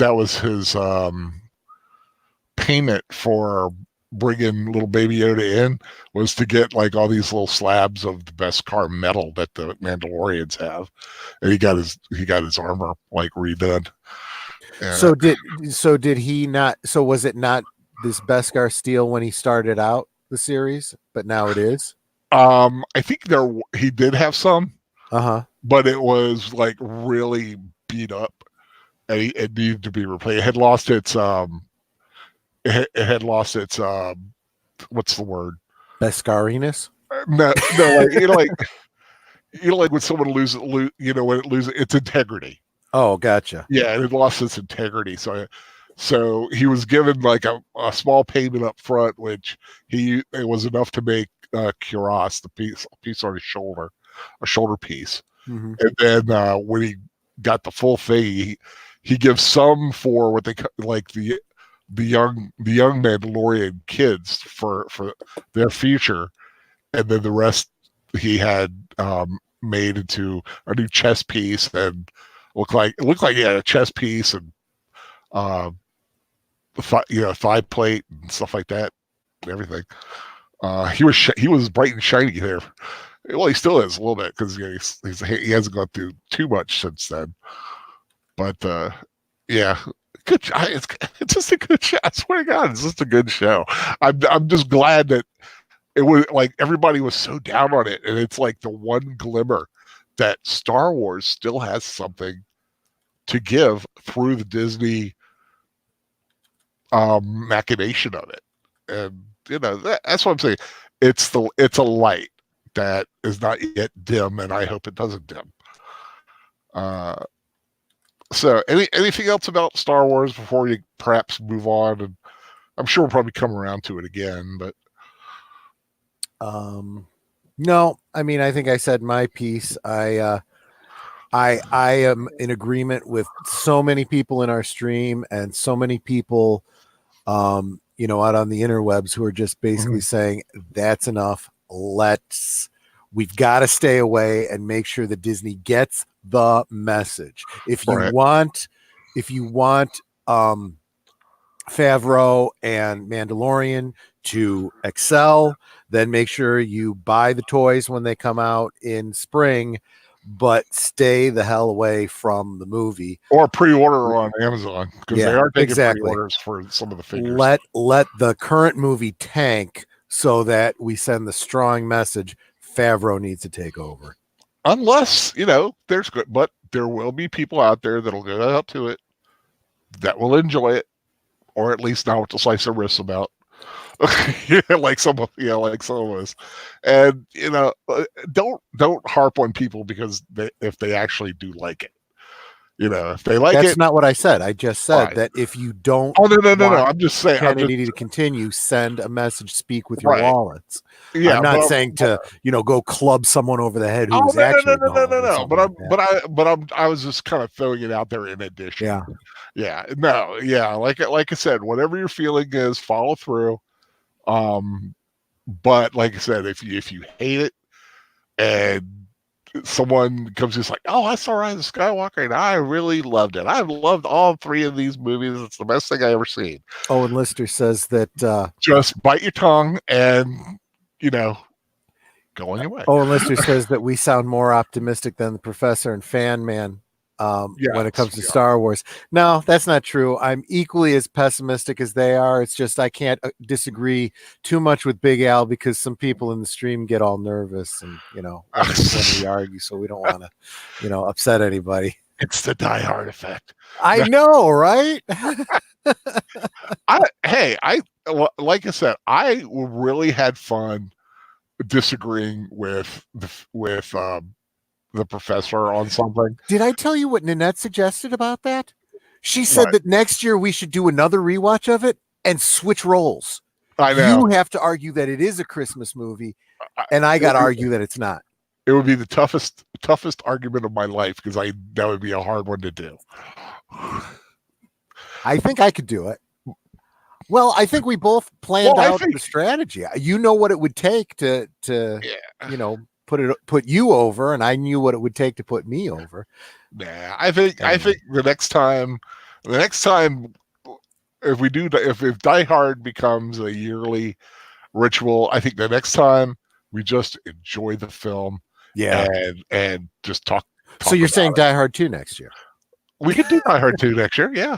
payment for bringing little baby Yoda in, was to get like all these little slabs of the Beskar metal that the Mandalorians have, and he got his armor like redone. So did he not? So was it not this Beskar steel when he started out the series, but now it is? I think he did have some, but it was like really beat up, and it needed to be replaced. It had lost its it had lost its what's the word? Beskariness? No, like when someone loses when it loses its integrity. Oh, gotcha. Yeah, it lost its integrity. So he was given like a small payment up front, which it was enough to make Cuirass, the piece on his shoulder, a shoulder piece. Mm-hmm. And then when he got the full thing, he gives some for what they like the young Mandalorian kids for their future, and then the rest he had made into a new chess piece, and looked like he had a chess piece and thigh plate and stuff like that and everything. He was bright and shiny there. Well, he still is a little bit because he hasn't gone through too much since then. But yeah, good. It's just a good show. I swear to God, it's just a good show. I'm just glad that it was like everybody was so down on it, and it's like the one glimmer that Star Wars still has something to give through the Disney machination of it. And that's what I'm saying. It's a light that is not yet dim, and I hope it doesn't dim. So anything else about Star Wars before you perhaps move on? And I'm sure we'll probably come around to it again, but no, I mean, I think I said my piece. I am in agreement with so many people in our stream and so many people out on the interwebs who are just basically saying that's enough. We've got to stay away and make sure that Disney gets the message. If you want Favreau and Mandalorian to excel, then make sure you buy the toys when they come out in spring, but stay the hell away from the movie. Or pre-order on Amazon, because they are taking pre-orders for some of the figures. Let the current movie tank so that we send the strong message Favreau needs to take over. Unless, there's good, but there will be people out there that'll go up to it that will enjoy it, or at least not to slice their wrists about. like some of us. And don't harp on people because if they actually do like it. If they like that's not what I said. I just said that if you don't no. I'm just saying Kennedy to continue, send a message, speak with your wallets. Yeah, I'm not saying to go club someone over the head who's actually no. But I was just kind of throwing it out there in addition. Like I said, whatever your feeling is, follow through. But like I said, if you hate it and someone comes just like, oh, I saw Rise of Skywalker and I really loved it. I've loved all three of these movies. It's the best thing I ever seen. Owen Lister says that just bite your tongue and go on your way. Owen Lister says that we sound more optimistic than the Professor and Fan Man when it comes to Star Wars. No, that's not true. I'm equally as pessimistic as they are. It's just I can't disagree too much with Big Al because some people in the stream get all nervous and when we argue, so we don't want to upset anybody. It's the Die Hard effect. I know, right? Like I said, I really had fun disagreeing with the professor on something. Did I tell you what Nanette suggested about that? She said What? that next year we should do another rewatch of it and switch roles. I You know. have to argue that it is a Christmas movie, and I got to argue that it's not. It would be the toughest argument of my life because that would be a hard one to do. I think I could do it. Well, I think we both planned out the strategy. You know what it would take to put you over, and I knew what it would take to put me over. Yeah, I think the next time, if Die Hard becomes a yearly ritual, I think the next time we just enjoy the film, and just talk. So you're saying Die Hard 2 next year? We could do Die Hard 2 next year, yeah.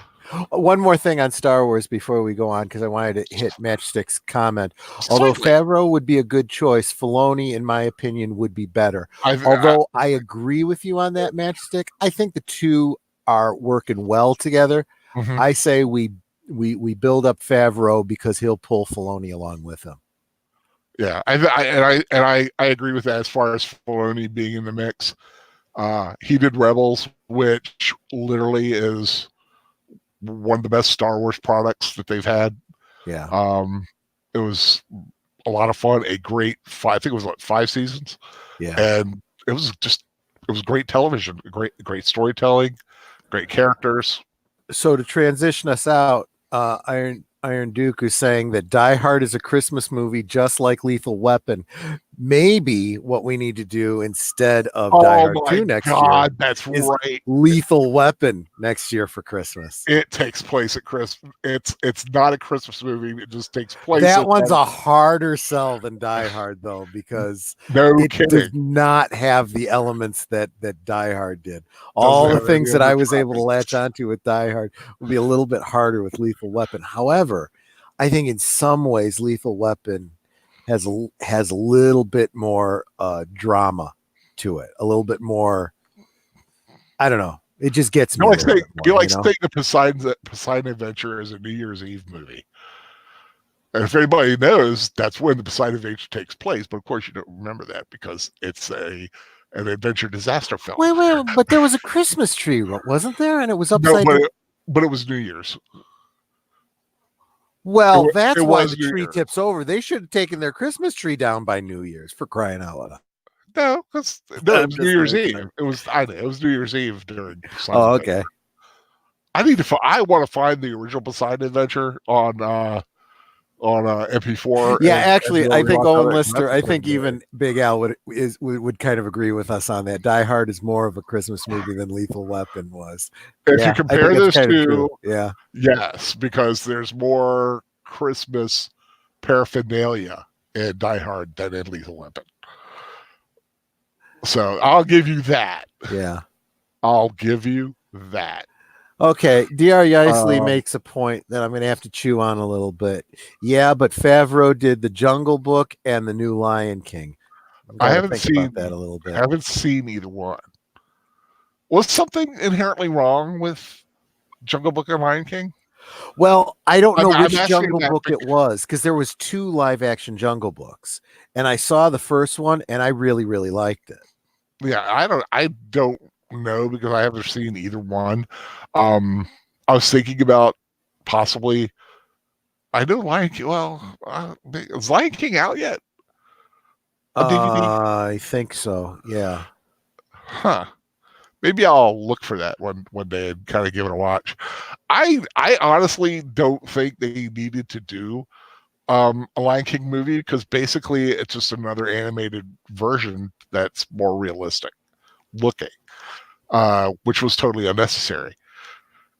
One more thing on Star Wars before we go on, because I wanted to hit Matchstick's comment. Although Favreau would be a good choice, Filoni, in my opinion, would be better. Although I agree with you on that, Matchstick. I think the two are working well together. Mm-hmm. I say we build up Favreau because he'll pull Filoni along with him. Yeah, I agree with that as far as Filoni being in the mix. He did Rebels, which literally is one of the best Star Wars products that they've had. Yeah. It was a lot of fun. I think it was 5 seasons. Yeah. And it was great television, great storytelling, great characters. So to transition us out, Iron Duke is saying that Die Hard is a Christmas movie just like Lethal Weapon. Maybe what we need to do instead of Die Hard 2 next year that's right. Lethal Weapon next year for Christmas. It takes place at Christmas. It's not a Christmas movie. It just takes place. That one's a harder sell than Die Hard, though, because it does not have the elements that Die Hard did. All the things that I was able to latch onto with Die Hard will be a little bit harder with Lethal Weapon. However, I think in some ways Lethal Weapon has a little bit more drama to it, a little bit more. I don't know. It just gets me. You like saying the Poseidon Adventure is a New Year's Eve movie, and if anybody knows, that's when the Poseidon Adventure takes place. But of course, you don't remember that because it's an adventure disaster film. Wait, but there was a Christmas tree, wasn't there? And it was upside down. But it was New Year's. Well, that's why the tree tips over. They should have taken their Christmas tree down by New Year's, for crying out loud. No, it was New Year's Eve. It was New Year's Eve during Sunday. Oh, okay. I want to find the original Poseidon Adventure on MP4. Yeah, actually, I think Owen Lister, I think even Big Al would kind of agree with us on that. Die Hard is more of a Christmas movie than Lethal Weapon was. If you compare those two, yeah, yes, because there's more Christmas paraphernalia in Die Hard than in Lethal Weapon. So I'll give you that. Yeah, I'll give you that. Okay, Dr. Yaisley makes a point that I'm going to have to chew on a little bit. Yeah, but Favreau did the Jungle Book and the new Lion King. I haven't seen that a little bit. I haven't seen either one. Was something inherently wrong with Jungle Book and Lion King? Well, I don't know which Jungle Book it was, because there was 2 live-action Jungle Books, and I saw the first one, and I really, really liked it. Yeah, I don't know because I haven't seen either one. I was thinking about possibly. I know Lion King. Well, is Lion King out yet? I think so. Yeah. Huh. Maybe I'll look for that one day and kind of give it a watch. I honestly don't think they needed to do a Lion King movie because basically it's just another animated version that's more realistic looking, which was totally unnecessary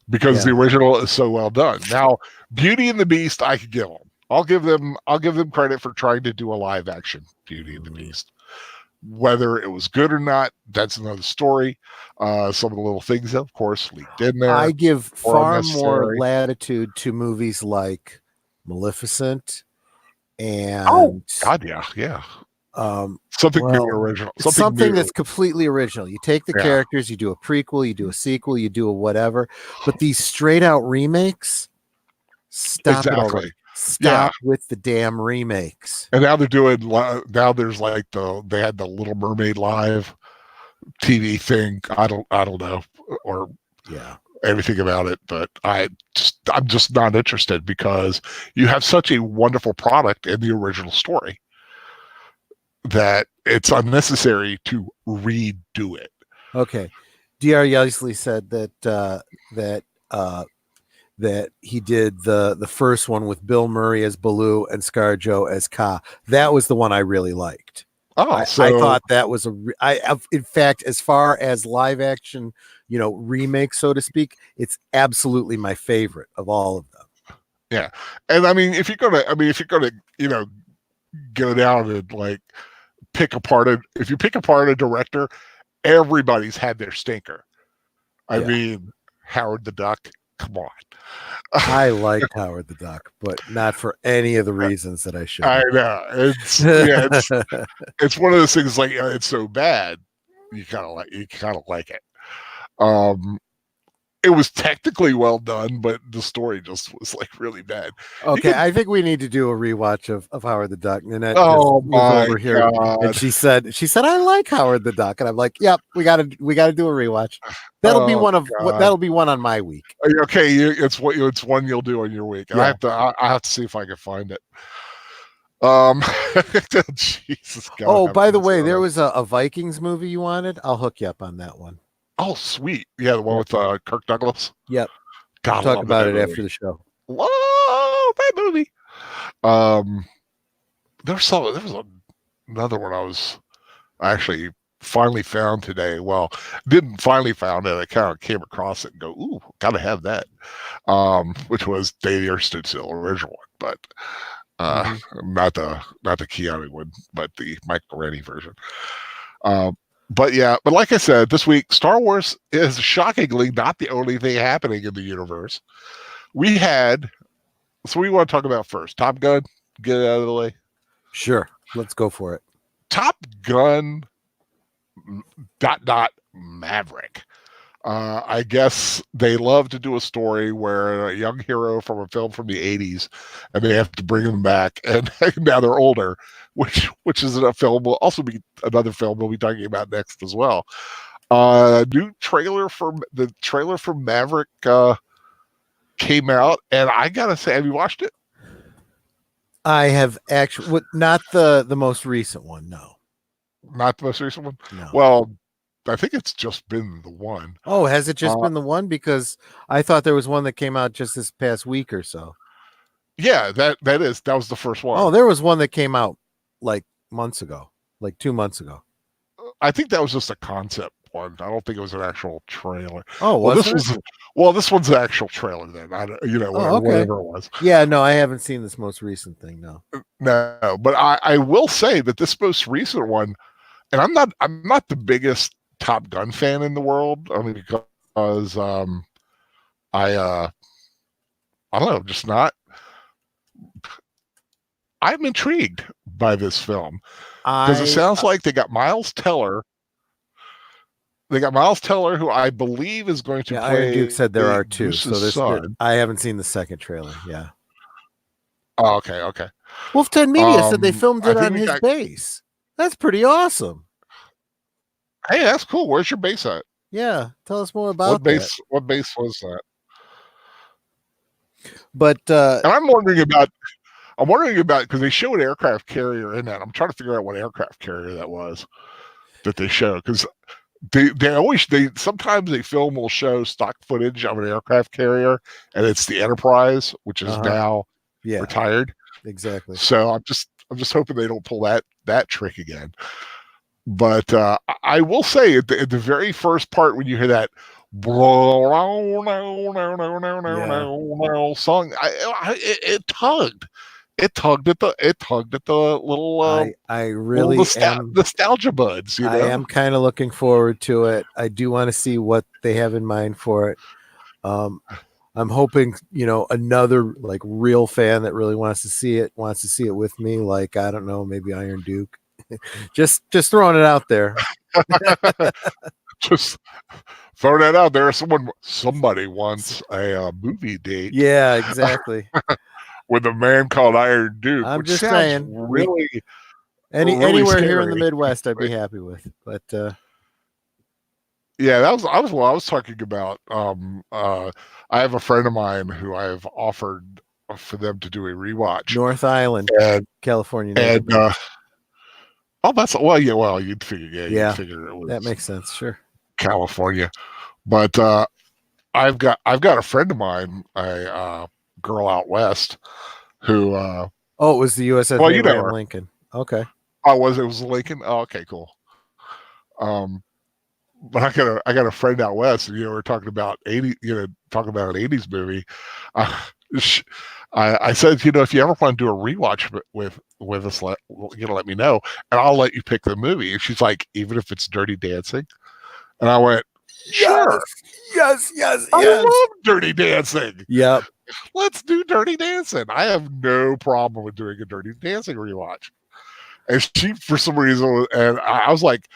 because the original is so well done. Now, Beauty and the Beast, I could give them. I'll give them credit for trying to do a live action Beauty and the Beast. Whether it was good or not, that's another story. Some of the little things, of course, leaked in there. I give far more latitude to movies like Maleficent and yeah. Something new original. Something that's completely original. You take the characters, you do a prequel, you do a sequel, you do a whatever. But these straight out remakes, stop it already. Stop with the damn remakes. And now they're doing. Now there's like they had the Little Mermaid live TV thing. I don't know, or everything about it, but I'm just not interested because you have such a wonderful product in the original story that it's unnecessary to redo it. Okay. D.R. Yelsley said that he did the first one with Bill Murray as Baloo and ScarJo as Ka. That was the one I really liked. I thought that was in fact, as far as live action, remake, so to speak, it's absolutely my favorite of all of them. Yeah. And I mean, if you're gonna, go down and like pick apart a director, everybody's had their stinker. I mean, Howard the Duck, come on. I liked Howard the Duck, but not for any of the reasons that I should. I know. It's one of those things like it's so bad, you kind of like it. It was technically well done, but the story just was like really bad. Okay, I think we need to do a rewatch of Howard the Duck. Nanette was over here, and she said I like Howard the Duck, and I'm like, yep, we got to do a rewatch. That'll be one on my week. Okay, it's one you'll do on your week. And I have to see if I can find it. Jesus God. Oh, by the way, there was a Vikings movie you wanted. I'll hook you up on that one. Oh, sweet. Yeah, the one with Kirk Douglas. Yep. God, talk about it after the show. Whoa, that movie. There was another one I actually finally found today. Well, didn't finally found it. I kind of came across it and go, ooh, gotta have that. Which was Day the Earth Stood Still, original one, but not the Keanu one, but the Michael Rennie version. But like I said, this week, Star Wars is shockingly not the only thing happening in the universe. We want to talk about first. Top Gun, get it out of the way. Sure. Let's go for it. Top Gun ... Maverick. I guess they love to do a story where a young hero from a film from the 80s, and they have to bring him back, and now they're older, which is a film. Will also be another film we'll be talking about next as well. New trailer for Maverick came out, and I gotta say, have you watched it? I have actually, not the most recent one. No, not the most recent one. No. Well, I think it's just been the one. Oh, has it just been the one? Because I thought there was one that came out just this past week or so. Yeah, that was the first one. Oh, there was one that came out like months ago, like 2 months ago. I think that was just a concept one. I don't think it was an actual trailer. Oh, this one's an actual trailer then. Whatever it was. Yeah, no, I haven't seen this most recent thing. No, but I will say that this most recent one, and I'm not the biggest Top Gun fan in the world, only because I don't know, just not. I'm intrigued by this film because it sounds like they got Miles Teller. They got Miles Teller, who I believe is going to play. Iron Duke said there are two, Goose's son. I haven't seen the second trailer. Yeah. Oh, okay. Wolf10 Media said they filmed it on his base. That's pretty awesome. Hey, that's cool. Where's your base at? Yeah, tell us more about that. What base was that? But and I'm wondering about because they show an aircraft carrier in that. I'm trying to figure out what aircraft carrier that was that they show, because sometimes they film will show stock footage of an aircraft carrier, and it's the Enterprise, which is now retired. Exactly. So I'm just hoping they don't pull that trick again. But I will say at the very first part, when you hear that song, it tugged. It tugged at the little. I really nostalgia buds. I am kind of looking forward to it. I do want to see what they have in mind for it. I'm hoping another like real fan that really wants to see it with me. Like, I don't know, maybe Iron Duke. just throwing it out there. Just throw that out there. Somebody wants a movie date. Yeah, exactly. with a man called Iron Duke, I'm which just sounds saying, really, anywhere scary. here in the Midwest, I'd be happy with. But yeah, that was I was what I was talking about. I have a friend of mine who I have offered for them to do a rewatch, North Island, and California and neighborhood. oh, that's well, yeah, well, you'd Yeah, figure it that was makes sense. Sure. California, but I've got a friend of mine, a girl out west, who Oh, it was the USS well, you know Abraham her. Lincoln. Okay. Oh, it was Lincoln? Oh, okay, cool. Um, but I got a friend out west, and we're talking about talking about an '80s movie. Uh, sh- I said, if you ever want to do a rewatch with us, let me know, and I'll let you pick the movie. And she's like, even if it's Dirty Dancing, and I went, Yes, sure. yes, yes, I yes. love Dirty Dancing. Yep. Let's do Dirty Dancing. I have no problem with doing a Dirty Dancing rewatch. And she, for some reason, and I was like,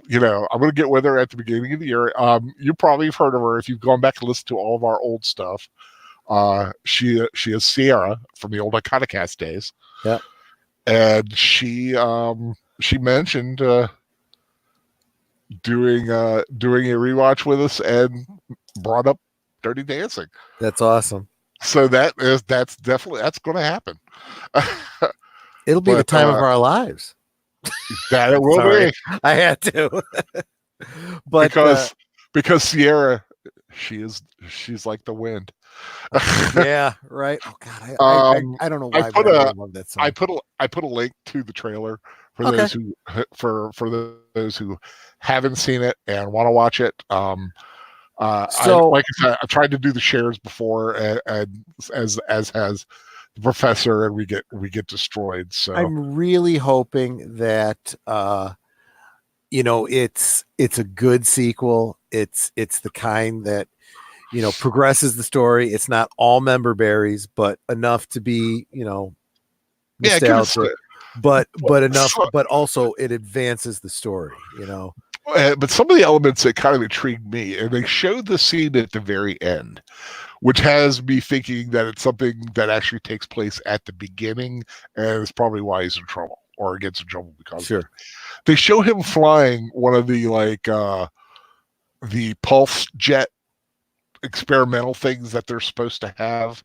I'm going to get with her at the beginning of the year. You probably have heard of her if you've gone back and listened to all of our old stuff. She is Sierra from the old Iconicast days. Yep. And she mentioned doing a rewatch with us and brought up Dirty Dancing. That's awesome. So that's definitely going to happen. It'll be the time of our lives. That it will be. I had to. But because Sierra, she's like the wind. Yeah, right. Oh God, I don't know why I love that song. I put a link to the trailer for those who for those who haven't seen it and want to watch it. Like I said, I tried to do the shares before, and as has the professor, and we get destroyed. So I'm really hoping that it's a good sequel. It's the kind that progresses the story. It's not all member berries, but enough to be nostalgic. But enough, but also it advances the story. But some of the elements that kind of intrigued me, and they showed the scene at the very end, which has me thinking that it's something that actually takes place at the beginning, and it's probably why he's in trouble or gets in trouble because of it. They show him flying one of the the pulse jet experimental things that they're supposed to have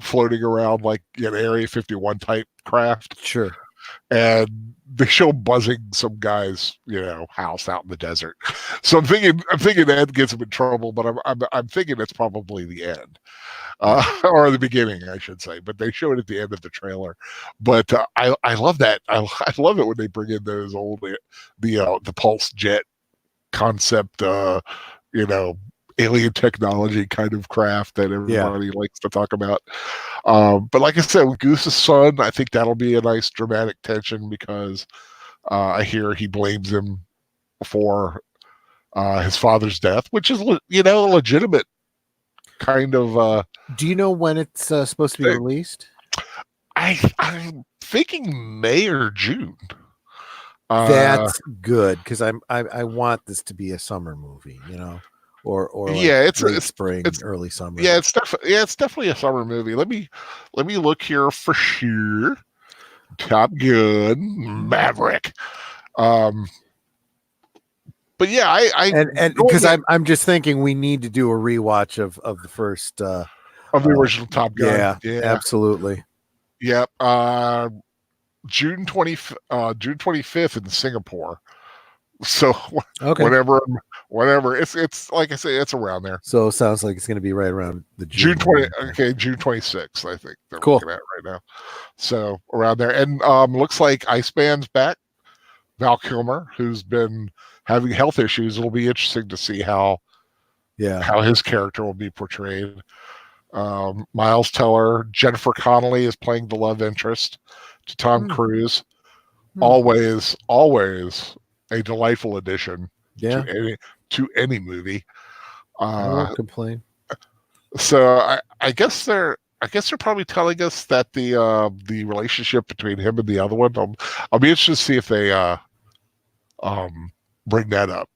floating around like an Area 51 type craft. Sure. And they show buzzing some guy's, house out in the desert. So I'm thinking that gets him in trouble, but I'm thinking it's probably the end, or the beginning, I should say. But they show it at the end of the trailer. But I love that. I love it when they bring in those old the pulse jet concept, alien technology kind of craft that everybody likes to talk about. But like I said, with Goose's son, I think that'll be a nice dramatic tension because I hear he blames him for his father's death, which is a legitimate kind of. Do you know when it's supposed to be released? I'm thinking May or June. That's good because I want this to be a summer movie, or it's late spring, early summer. Yeah, it's definitely a summer movie. Let me look here for sure. Top Gun, Maverick. But yeah, and because I'm just thinking we need to do a rewatch of the first of the original Top Gun. Yeah, absolutely. Yep. June 25th in Singapore. So whenever it's like I say, it's around there. So it sounds like it's going to be right around the June 26th, I think they're looking at right now. So around there, and looks like Iceman's back. Val Kilmer, who's been having health issues, it'll be interesting to see how his character will be portrayed. Miles Teller, Jennifer Connelly is playing the love interest to Tom Cruise. Always a delightful addition to any movie. I won't complain. So I guess they're probably telling us that the relationship between him and the other one. I'll be interested to see if they bring that up.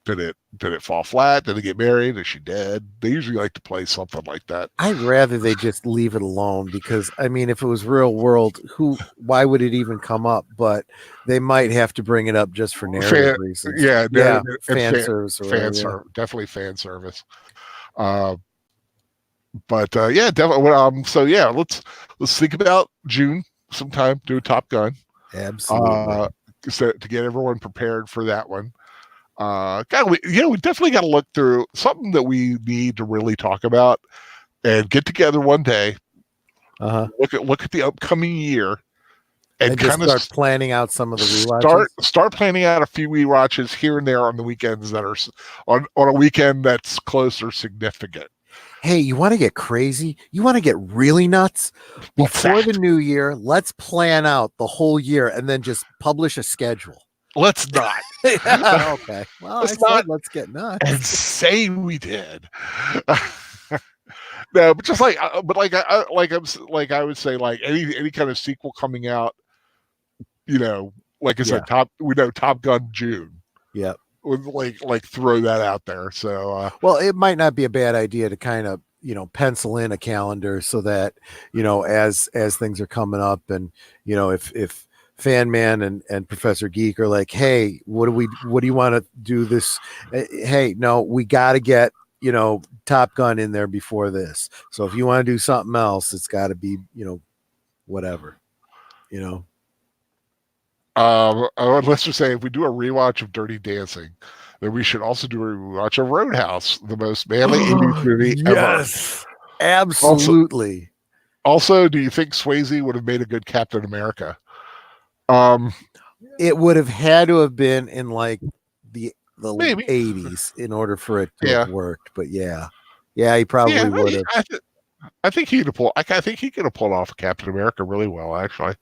Did it fall flat? Did they get married? Is she dead? They usually like to play something like that. I'd rather they just leave it alone, because I mean, if it was real world, why would it even come up? But they might have to bring it up just for narrative reasons. Yeah, Fan service or whatever. Definitely fan service. Uh, but yeah, definitely. So yeah, let's think about June sometime. Do a Top Gun. Absolutely. So to get everyone prepared for that one. God, we definitely got to look through something that we need to really talk about and get together one day. Look at the upcoming year and just start planning out some of the rewatches. Start planning out a few rewatches here and there on the weekends that are on a weekend that's close or significant. Hey, you want to get crazy? You want to get really nuts? Before the new year, let's plan out the whole year and then just publish a schedule. Let's not. Okay. Well, let's get nuts and say we did. No, but just like, I would say, like any kind of sequel coming out, like I said, Top Gun June. Yeah. Like throw that out there. So well, it might not be a bad idea to kind of pencil in a calendar so that as things are coming up, and if Fan Man and Professor Geek are like, hey, what do you want to do this? Hey, no, we got to get Top Gun in there before this. So if you want to do something else, it's got to be whatever. Let's just say if we do a rewatch of Dirty Dancing, then we should also do a rewatch of Roadhouse, the most manly 80s movie ever. Yes, absolutely. Also, do you think Swayze would have made a good Captain America? It would have had to have been in like the Maybe. 80s in order for it to have worked. But yeah, he probably would have. I think he could have pulled off Captain America really well, actually.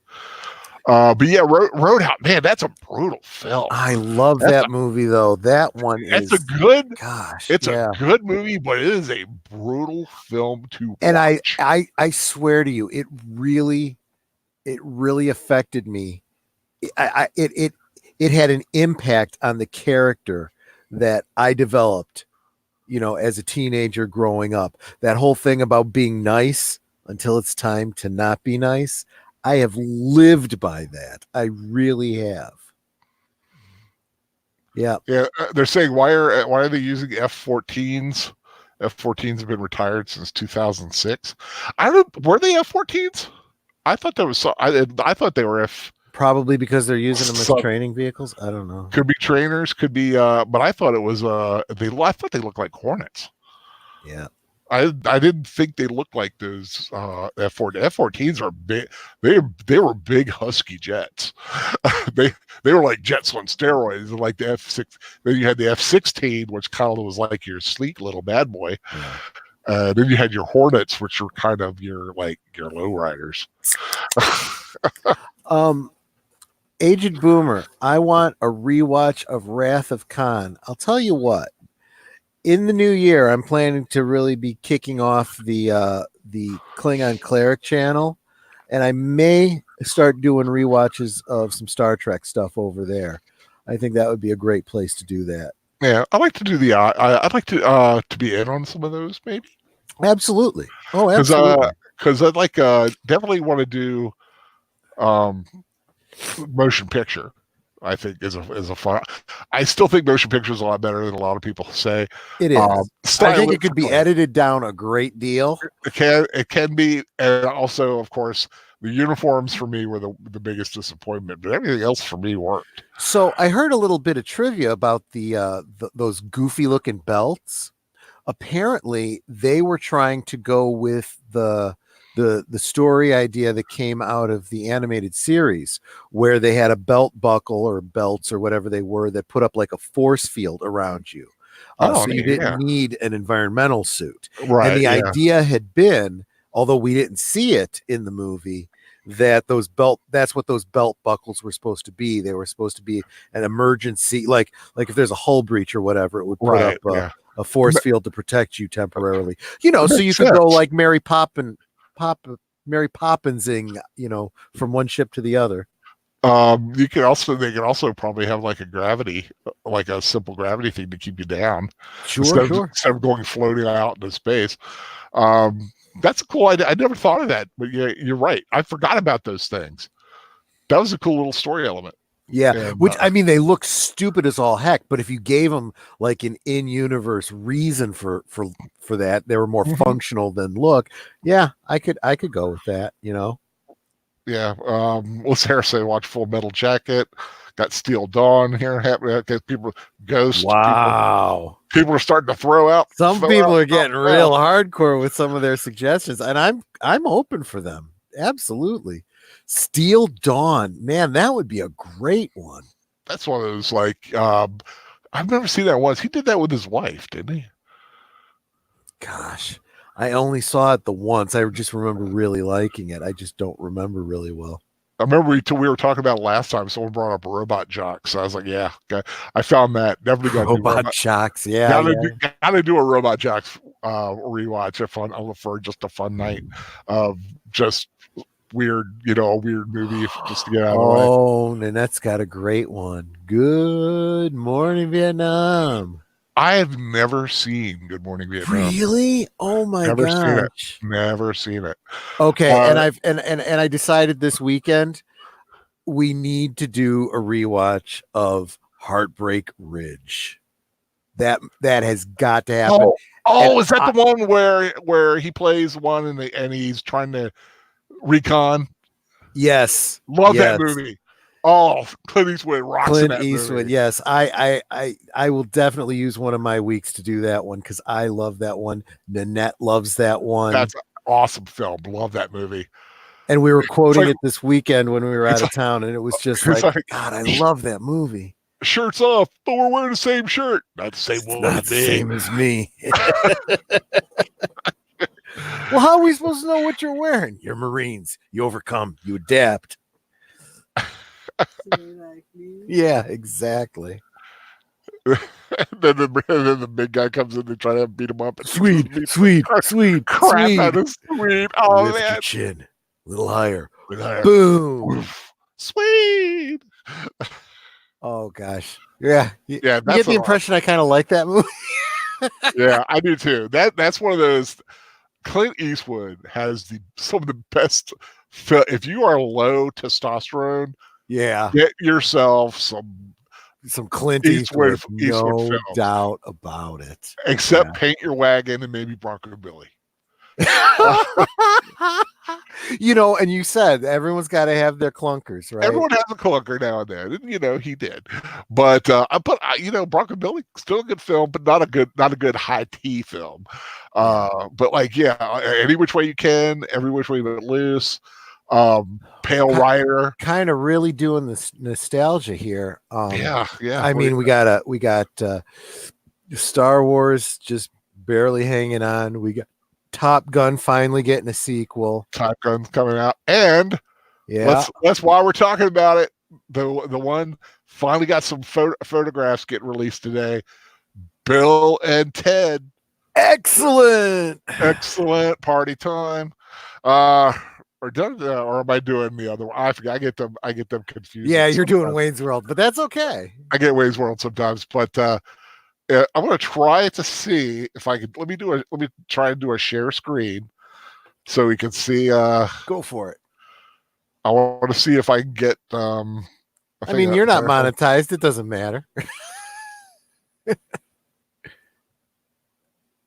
But yeah, Roadhouse, man, that's a brutal film. I love that movie though. That one it's a good movie, but it is a brutal film to and watch. I swear to you, it really affected me. It had an impact on the character that I developed, as a teenager growing up. That whole thing about being nice until it's time to not be nice. I have lived by that. I really have. Yeah. Yeah. They're saying why are they using F-14s? F-14s have been retired since 2006. Were they F-14s? I thought there was I thought they were probably because they're using them as training vehicles. I don't know. Could be trainers, could be but I thought it was I thought they looked like Hornets. Yeah. I didn't think they looked like those F-14s are big. They were big husky jets. they were like jets on steroids, like the F6. Then you had the F-16, which kind of was like your sleek little bad boy. Yeah. Then you had your Hornets, which were kind of your lowriders. Agent Boomer, I want a rewatch of Wrath of Khan. I'll tell you what. In the new year, I'm planning to really be kicking off the Klingon Cleric channel, and I may start doing rewatches of some Star Trek stuff over there. I think that would be a great place to do that. Yeah, I like to do I'd like to be in on some of those, maybe. Absolutely. Oh, absolutely. Because I'd like definitely want to do motion picture. I think is a fun. I still think motion picture is a lot better than a lot of people say. It is. I think it could be edited down a great deal. It can be, and also, of course, the uniforms for me were the biggest disappointment, but everything else for me worked. So I heard a little bit of trivia about those goofy looking belts. Apparently, they were trying to go with the story idea that came out of the animated series, where they had a belt buckle or belts or whatever they were that put up like a force field around you. So you didn't need an environmental suit. Right. And the idea had been, although we didn't see it in the movie, that that's what those belt buckles were supposed to be. They were supposed to be an emergency, like if there's a hull breach or whatever, it would put up a force field to protect you temporarily. So you could go like Mary Poppinsing, from one ship to the other. They can also probably have like a gravity, like a simple gravity thing to keep you down instead of going floating out into space. That's a cool idea. I never thought of that, but yeah, you're right. I forgot about those things. That was a cool little story element. Yeah, and, which I mean, they look stupid as all heck, but if you gave them like an in-universe reason for that, they were more functional than look. Yeah, I could go with that. You know. Yeah, what's Harrison? Watch Full Metal Jacket. Got Steel Dawn here happening. People, Ghost. Wow. People are starting to throw out. Some people are getting real hardcore with some of their suggestions, and I'm open for them. Absolutely. Steel Dawn, man, that would be a great one. That's one of those like I've never seen that once. He did that with his wife, didn't he? Gosh, I only saw it the once. I just remember really liking it. I just don't remember really well. I remember we were talking about it last time. Someone brought up Robot Jocks. So I was like, yeah, okay. I found that. Definitely got to do Robot Jocks. Yeah, gotta do a Robot Jocks rewatch. For just a fun night of just weird, a weird movie just to get out of the way. Oh, and that's got a great one. Good Morning Vietnam. I have never seen Good Morning Vietnam. Really? Oh my gosh. Never seen it. Okay, and I decided this weekend we need to do a rewatch of Heartbreak Ridge. That has got to happen. Oh, is that the one where he plays one and he's trying to recon? Yes. Love that movie. Oh, Clint Eastwood rocks in that movie. Yes. I will definitely use one of my weeks to do that one because I love that one. Nanette loves that one. That's an awesome film. Love that movie. And we were quoting it this weekend when we were out of town, and it was just like, God, I love that movie. Shirts off, but we're wearing the same shirt. Not the same one. Not the same as me. Well, how are we supposed to know what you're wearing? You're Marines. You overcome. You adapt. Yeah, exactly. then the big guy comes in to try to beat him up. And sweet. Crap out of sweet. Oh, lift your chin. A little higher. Boom. Sweet. Oh, gosh. Yeah. Yeah. You get the impression I kind of like that movie. Yeah, I do too. That's one of those. Clint Eastwood has some of the best. If you are low testosterone, get yourself some Clint Eastwood no films. Doubt about it. Except Paint Your Wagon and maybe Bronco Billy. And you said everyone's got to have their clunkers, right? Everyone has a clunker now and then, and he did. But Bronco Billy, still a good film, but not a good high tea film. But Any Which Way You Can, Every Which Way But Loose, Pale Rider, kind of really doing this nostalgia here. Yeah. I mean, we got Star Wars just barely hanging on. We got Top Gun finally getting a sequel. Top Gun's coming out, and that's why we're talking about it. The one finally got some photographs getting released today. Bill and Ted. Excellent party time. Or am I doing the other one? I forget. I get them confused. Yeah, you're doing Wayne's World, but that's okay. I get Wayne's World sometimes, but I'm going to try to see if I can. Let me try and do a share screen so we can see. Go for it. I want to see if I can get. I mean, you're not monetized. It doesn't matter.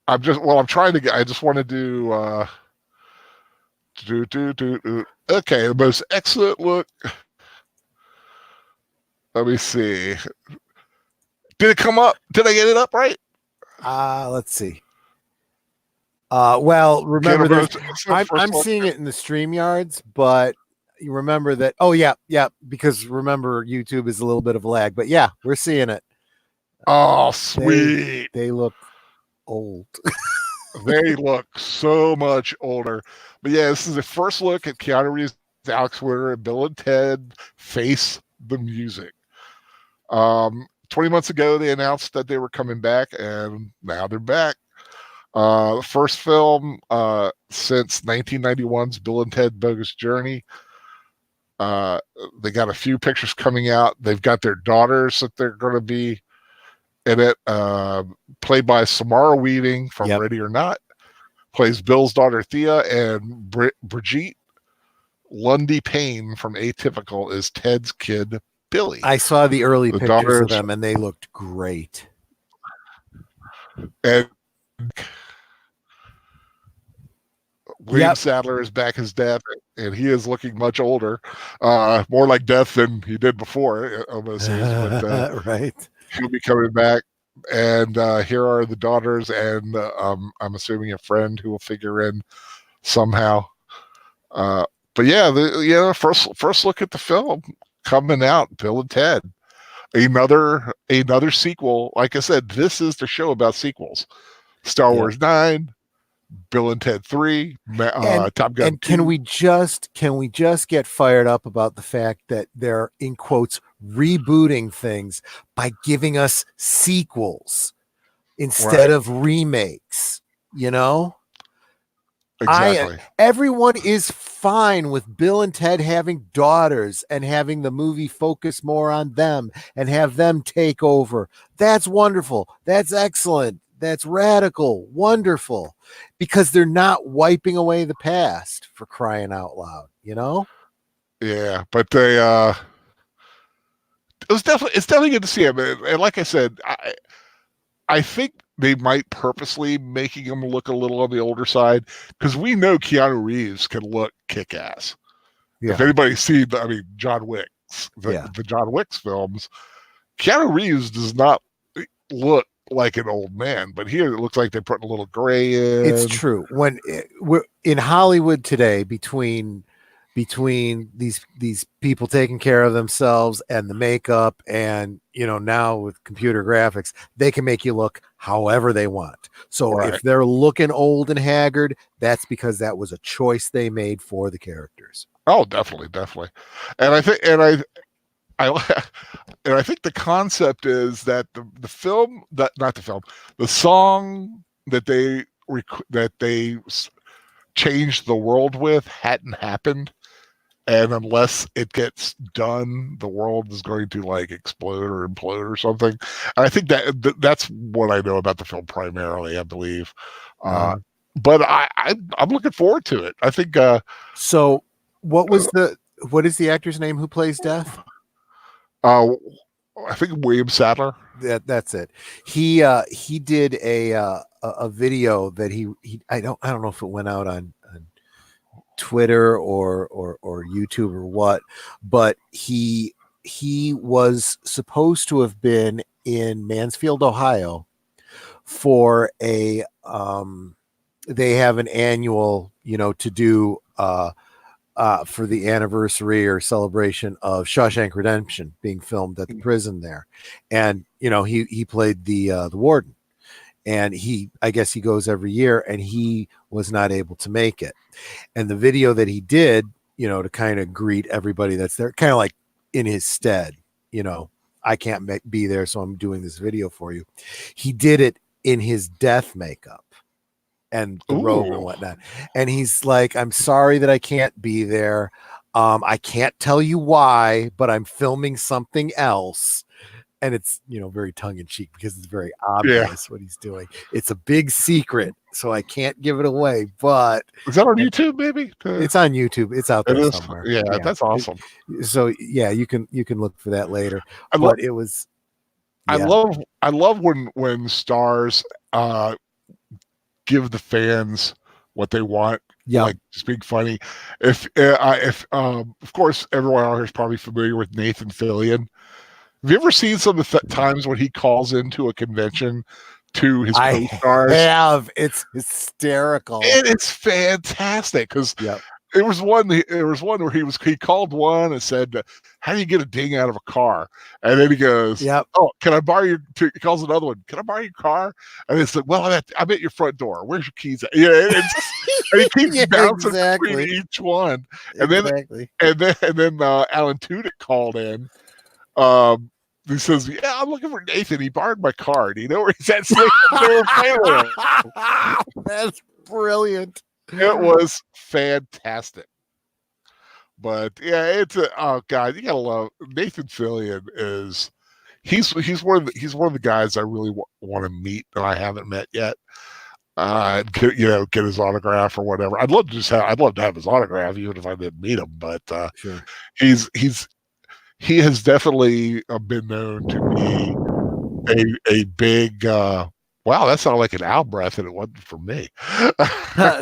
I'm trying to get. I just want to do. Okay, the most excellent look. Let me see. Did it come up? Did I get it up right? Let's see. Well, remember I'm seeing it in the StreamYards, but you remember that. Oh yeah, because remember YouTube is a little bit of a lag, but yeah, we're seeing it. Oh, sweet. They look old. They look so much older. But yeah, this is the first look at Keanu Reeves, Alex Winter, and Bill and Ted Face the Music. 20 months ago, they announced that they were coming back, and now they're back. The first film since 1991's Bill and Ted Bogus Journey. They got a few pictures coming out. They've got their daughters that they're going to be in it, played by Samara Weaving from Ready or Not, plays Bill's daughter Thea, and Brigitte Lundy Payne from Atypical is Ted's kid Billy. I saw the early pictures of them, and they looked great. And William Sadler is back as Death, and he is looking much older, more like Death than he did before. Almost, but, right. He'll be coming back, and here are the daughters, and I'm assuming a friend who will figure in somehow. But yeah, first look at the film coming out, Bill and Ted. Another sequel. Like I said, this is the show about sequels. Star Wars 9, Bill and Ted 3, Top Gun. And can we just get fired up about the fact that they're, in quotes, rebooting things by giving us sequels instead of remakes, you know? Exactly. Everyone is fine with Bill and Ted having daughters and having the movie focus more on them and have them take over. That's wonderful. That's excellent. That's radical. Wonderful. Because they're not wiping away the past, for crying out loud, you know? Yeah, but they it's definitely good to see him. And like I said, I think they might purposely making him look a little on the older side, because we know Keanu Reeves can look kick-ass. If anybody's seen, John Wick's, the John Wick's films, Keanu Reeves does not look like an old man, but here it looks like they're putting a little gray in. It's true. When we're in Hollywood today, between these people taking care of themselves and the makeup, and now with computer graphics, they can make you look however they want. So if they're looking old and haggard, that's because that was a choice they made for the characters. Oh, definitely. And I think I think the concept is that the song that they changed the world with hadn't happened. And unless it gets done, the world is going to explode or implode or something. And I think that's what I know about the film primarily, I believe. But I'm looking forward to it. I think. So, what is the actor's name who plays Death? I think William Sadler. That's it. He did a video that he I don't know if it went out on Twitter or YouTube or what, but he was supposed to have been in Mansfield, Ohio for they have an annual, to do for the anniversary or celebration of Shawshank Redemption being filmed at the prison there. And he played the warden. And I guess he goes every year, and he was not able to make it. And the video that he did, to kind of greet everybody that's there, kind of like in his stead, I can't be there, so I'm doing this video for you. He did it in his death makeup and the robe and whatnot. And he's like, I'm sorry that I can't be there. I can't tell you why, but I'm filming something else. And it's, very tongue in cheek because it's very obvious what he's doing. It's a big secret, so I can't give it away. But is that on YouTube, maybe? It's on YouTube. It's out there somewhere. Yeah, that's awesome. So you can look for that later. It was. I love when stars give the fans what they want. Like just being funny. If of course everyone out here is probably familiar with Nathan Fillion. Have you ever seen some of the times when he calls into a convention to his co-stars? I have. It's hysterical. And it's fantastic because there was one where he called one and said, "How do you get a ding out of a car?" And then he goes, "Oh, can I borrow your?" He calls another one, "Can I borrow your car?" And it's like, "Well, I'm at your front door. Where's your keys at?" Yeah, and he keeps bouncing between each one. And then Alan Tudyk called in. He says, "Yeah, I'm looking for Nathan. He borrowed my car. Do you know where he's at?" That's brilliant. It was fantastic. But yeah, oh god, you gotta love Nathan Fillion. He's one of the guys I really want to meet that I haven't met yet. Get his autograph or whatever. I'd love to have his autograph even if I didn't meet him. But Sure. he has definitely been known to be a big. Wow, that sounded like an owl breath, and it wasn't for me. Yeah.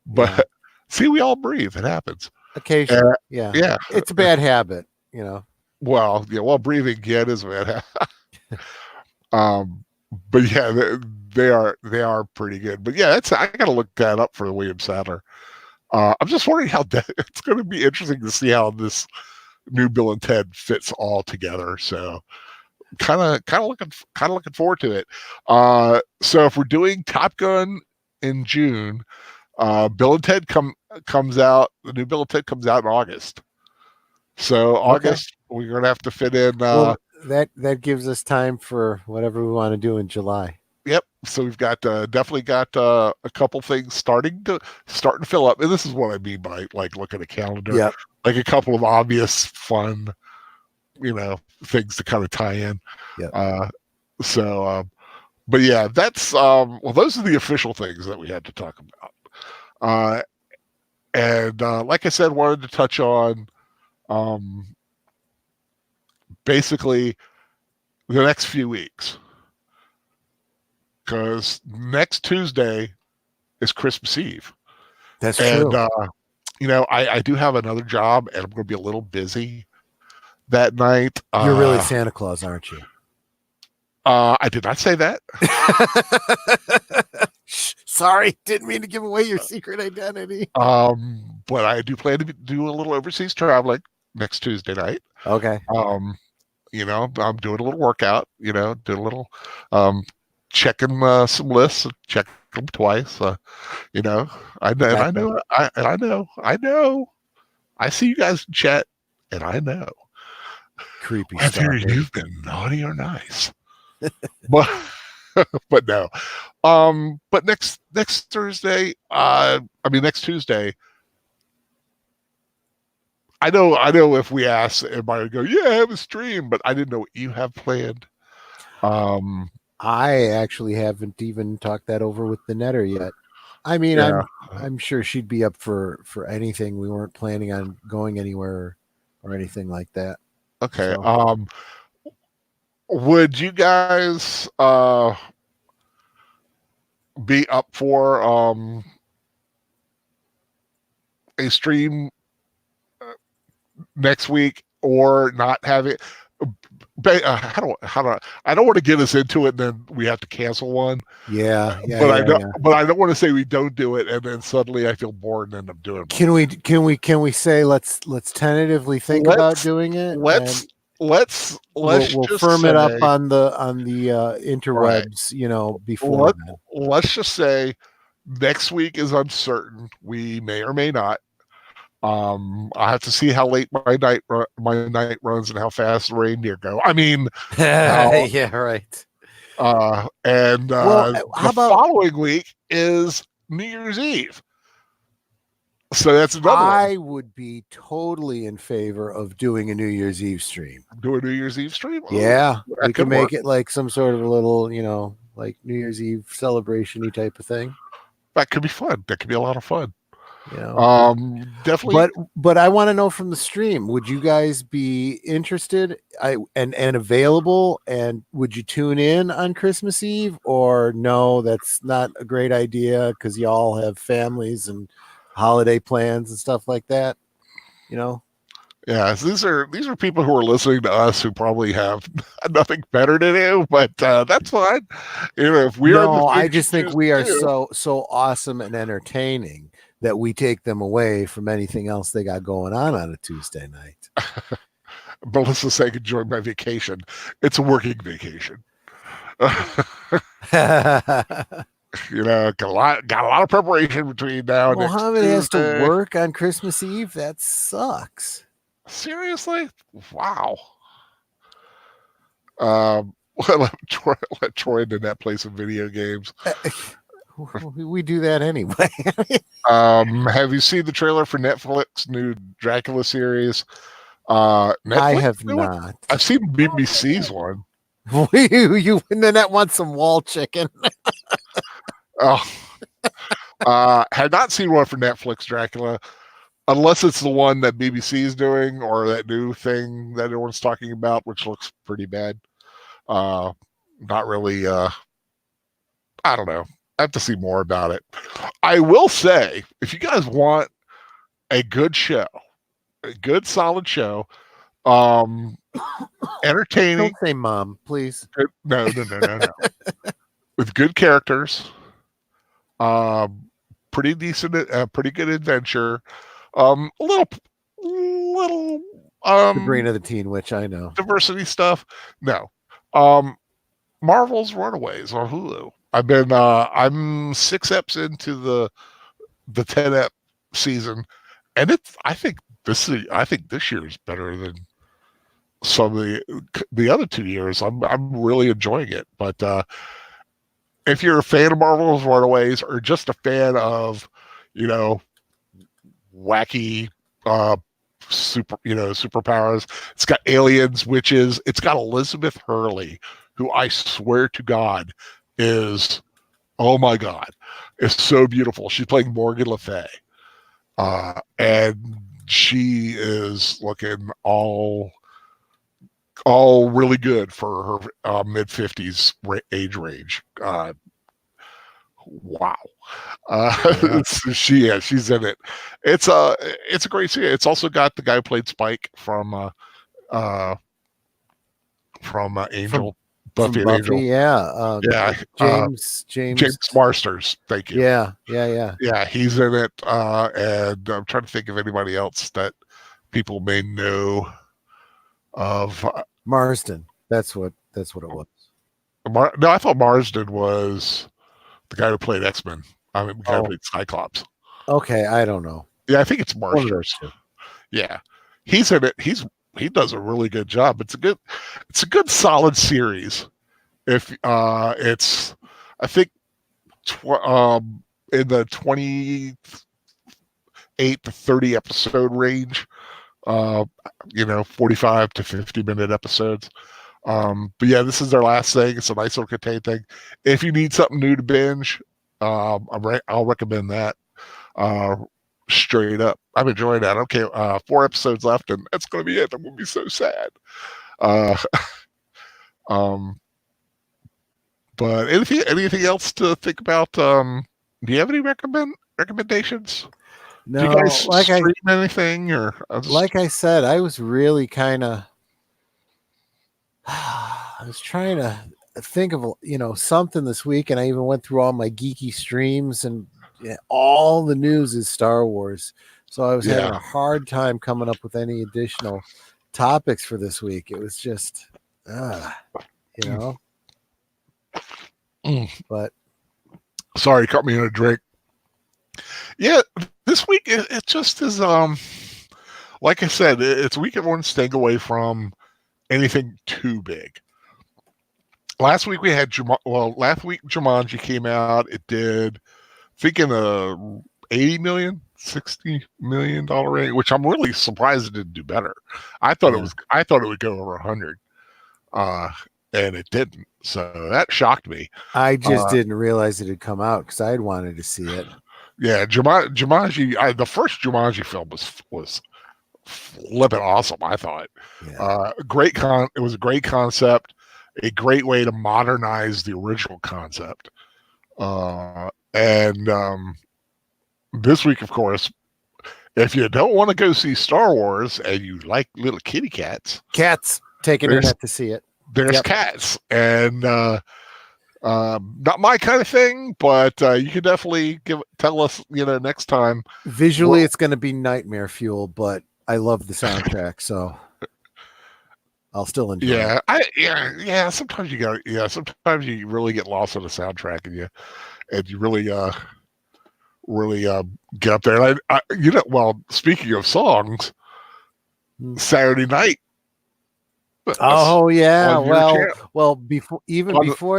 But see, we all breathe. It happens Occasionally. Yeah. yeah. It's a bad habit, you know. Well, yeah. Well, breathing again is a bad habit. But yeah, they are pretty good. But yeah, I got to look that up for the William Sadler. I'm just wondering how it's going to be interesting to see how this new Bill and Ted fits all together. So kind of looking forward to it. So if we're doing Top Gun in June, Bill and Ted comes out. The new Bill and Ted comes out in August. So August we're going to have to fit in. Well, that gives us time for whatever we want to do in July. Yep. So we've got definitely got a couple things starting to fill up, and this is what I mean by like look at a calendar. Yep. Like a couple of obvious fun, things to kind of tie in. Yeah. But yeah, that's well, those are the official things that we had to talk about. And like I said, wanted to touch on basically the next few weeks. Because next Tuesday is Christmas Eve. That's true. And, I do have another job, and I'm going to be a little busy that night. You're really Santa Claus, aren't you? I did not say that. Sorry, didn't mean to give away your secret identity. But I do plan to do a little overseas traveling next Tuesday night. Okay. I'm doing a little workout. Doing a little checking some lists, check them twice. I know. I see you guys in chat, and I know. Creepy whether you've been naughty or nice. but no. But next Thursday, next Tuesday. I know if we ask, everybody would go, yeah, I have a stream, but I didn't know what you have planned. I actually haven't even talked that over with the netter yet. I mean, yeah. I'm sure she'd be up for anything. We weren't planning on going anywhere or anything like that. Okay. So. Would you guys be up for a stream next week, or not have it? How do I don't want to get us into it, and then we have to cancel one. Yeah. But I don't want to say we don't do it, and then suddenly I feel bored and end up doing it. Can we say let's tentatively think about doing it? Let's we'll firm it up on the interwebs, right. Before. Let's just say next week is uncertain. We may or may not. I have to see how late my night runs and how fast the reindeer go. I mean, yeah, right. And the following week is New Year's Eve. So that's another I would be totally in favor of doing a New Year's Eve stream. Do a New Year's Eve stream? Yeah. We can make it like some sort of a little, like New Year's Eve celebration-y type of thing. That could be fun. That could be a lot of fun. Definitely. But I want to know from the stream, would you guys be interested and available, and would you tune in on Christmas Eve, or no, that's not a great idea because you all have families and holiday plans and stuff like that, Yeah, so these are people who are listening to us who probably have nothing better to do, but that's fine. If we I just think we are so awesome and entertaining that we take them away from anything else they got going on a Tuesday night. Melissa's saying, enjoy my vacation. It's a working vacation. Got a lot of preparation between now and Mohammed has to work on Christmas Eve. That sucks. Seriously? Wow. Let Troy into that play some video games. We do that anyway. Have you seen the trailer for Netflix new Dracula series? I Netflix have new one? not. I've seen BBC's one. You Nanette wants some wall chicken. Oh, had not seen one for Netflix Dracula, unless it's the one that BBC is doing or that new thing that everyone's talking about, which looks pretty bad. Not really. I don't know. I have to see more about it. I will say, if you guys want a good show, a good solid show, entertaining. Don't say mom, please. No, with good characters, um, pretty decent, pretty good adventure, a little Sabrina the Teen Witch, I know. diversity stuff. No, Marvel's Runaways on Hulu. I'm 6 eps into the 10 ep season, and I think this year is better than some of the other 2 years. I'm really enjoying it. But if you're a fan of Marvel's Runaways or just a fan of, wacky superpowers, it's got aliens, witches, it's got Elizabeth Hurley, who I swear to God is, oh my God, is so beautiful. She's playing Morgan Le Fay. And she is looking all really good for her mid 50s age range. Wow. Yeah. She's in it. It's a great series. It's also got the guy who played Spike from Angel. Buffy and Angel. Yeah. James Marsters. Thank you. Yeah. Yeah, he's in it. And I'm trying to think of anybody else that people may know of. Marsden. That's what it was. No, I thought Marsden was the guy who played X-Men. I mean, the guy who played Cyclops. Okay, I don't know. Yeah, I think it's Marsters. Yeah, he's in it. He does a really good job. It's a good solid series. If it's, I think, in the 28 to 30 episode range. 45 to 50-minute episodes. But yeah, this is their last thing. It's a nice little contained thing. If you need something new to binge, I'll recommend that. Straight up, I'm enjoying that. Okay, 4 episodes left, and that's going to be it. I'm going to be so sad. But anything else to think about? Do you have any recommendations? No, do you guys stream anything, or like I said, I was really kind of. I was trying to think of something this week, and I even went through all my geeky streams, and all the news is Star Wars. So I was having a hard time coming up with any additional topics for this week. It was just, But sorry, caught me in a drink. Yeah, this week it just is. Like I said, it's a week everyone's staying away from anything too big. Last week we had last week Jumanji came out. It did, I think, in a $80 million, $60 million range, which I'm really surprised it didn't do better. I thought it would go over 100, and it didn't. So that shocked me. I just didn't realize it had come out because I had wanted to see it. Yeah, Jumanji. The first Jumanji film was flipping awesome. I thought. Yeah. It was a great concept, a great way to modernize the original concept. And this week, of course, if you don't want to go see Star Wars and you like little kitty cats, take internet to see it. There's cats, and not my kind of thing, but you can definitely tell us, next time. Visually, it's going to be nightmare fuel, but I love the soundtrack, so I'll still enjoy it. Sometimes you go, sometimes you really get lost in the soundtrack, and you really get up there. And well, speaking of songs, Saturday night, Oh yeah. on your channel. Well, before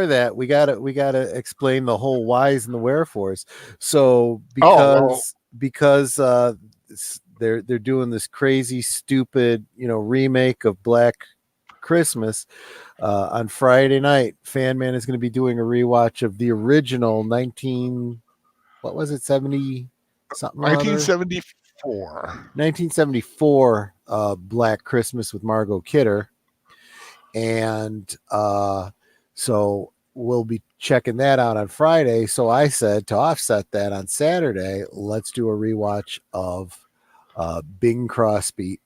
that, we gotta explain the whole whys and the wherefores. So Oh well, because they're doing this crazy, stupid, remake of Black Christmas on Friday night. Fan Man is going to be doing a rewatch of the original 19, what was it, 70 something or other, 1974. 1974 Black Christmas with Margot Kidder. And so we'll be checking that out on Friday. So I said, to offset that, on Saturday, let's do a rewatch of Bing Crosby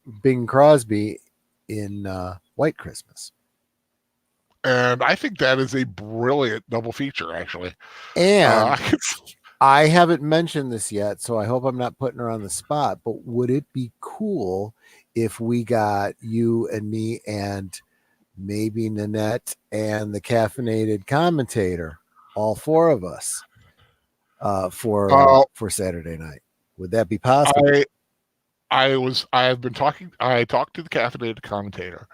in White Christmas. And I think that is a brilliant double feature, actually. And I haven't mentioned this yet, so I hope I'm not putting her on the spot, but would it be cool if we got you and me and maybe Nanette and the caffeinated commentator, all four of us, for Saturday night? Would that be possible? I talked to the caffeinated commentator.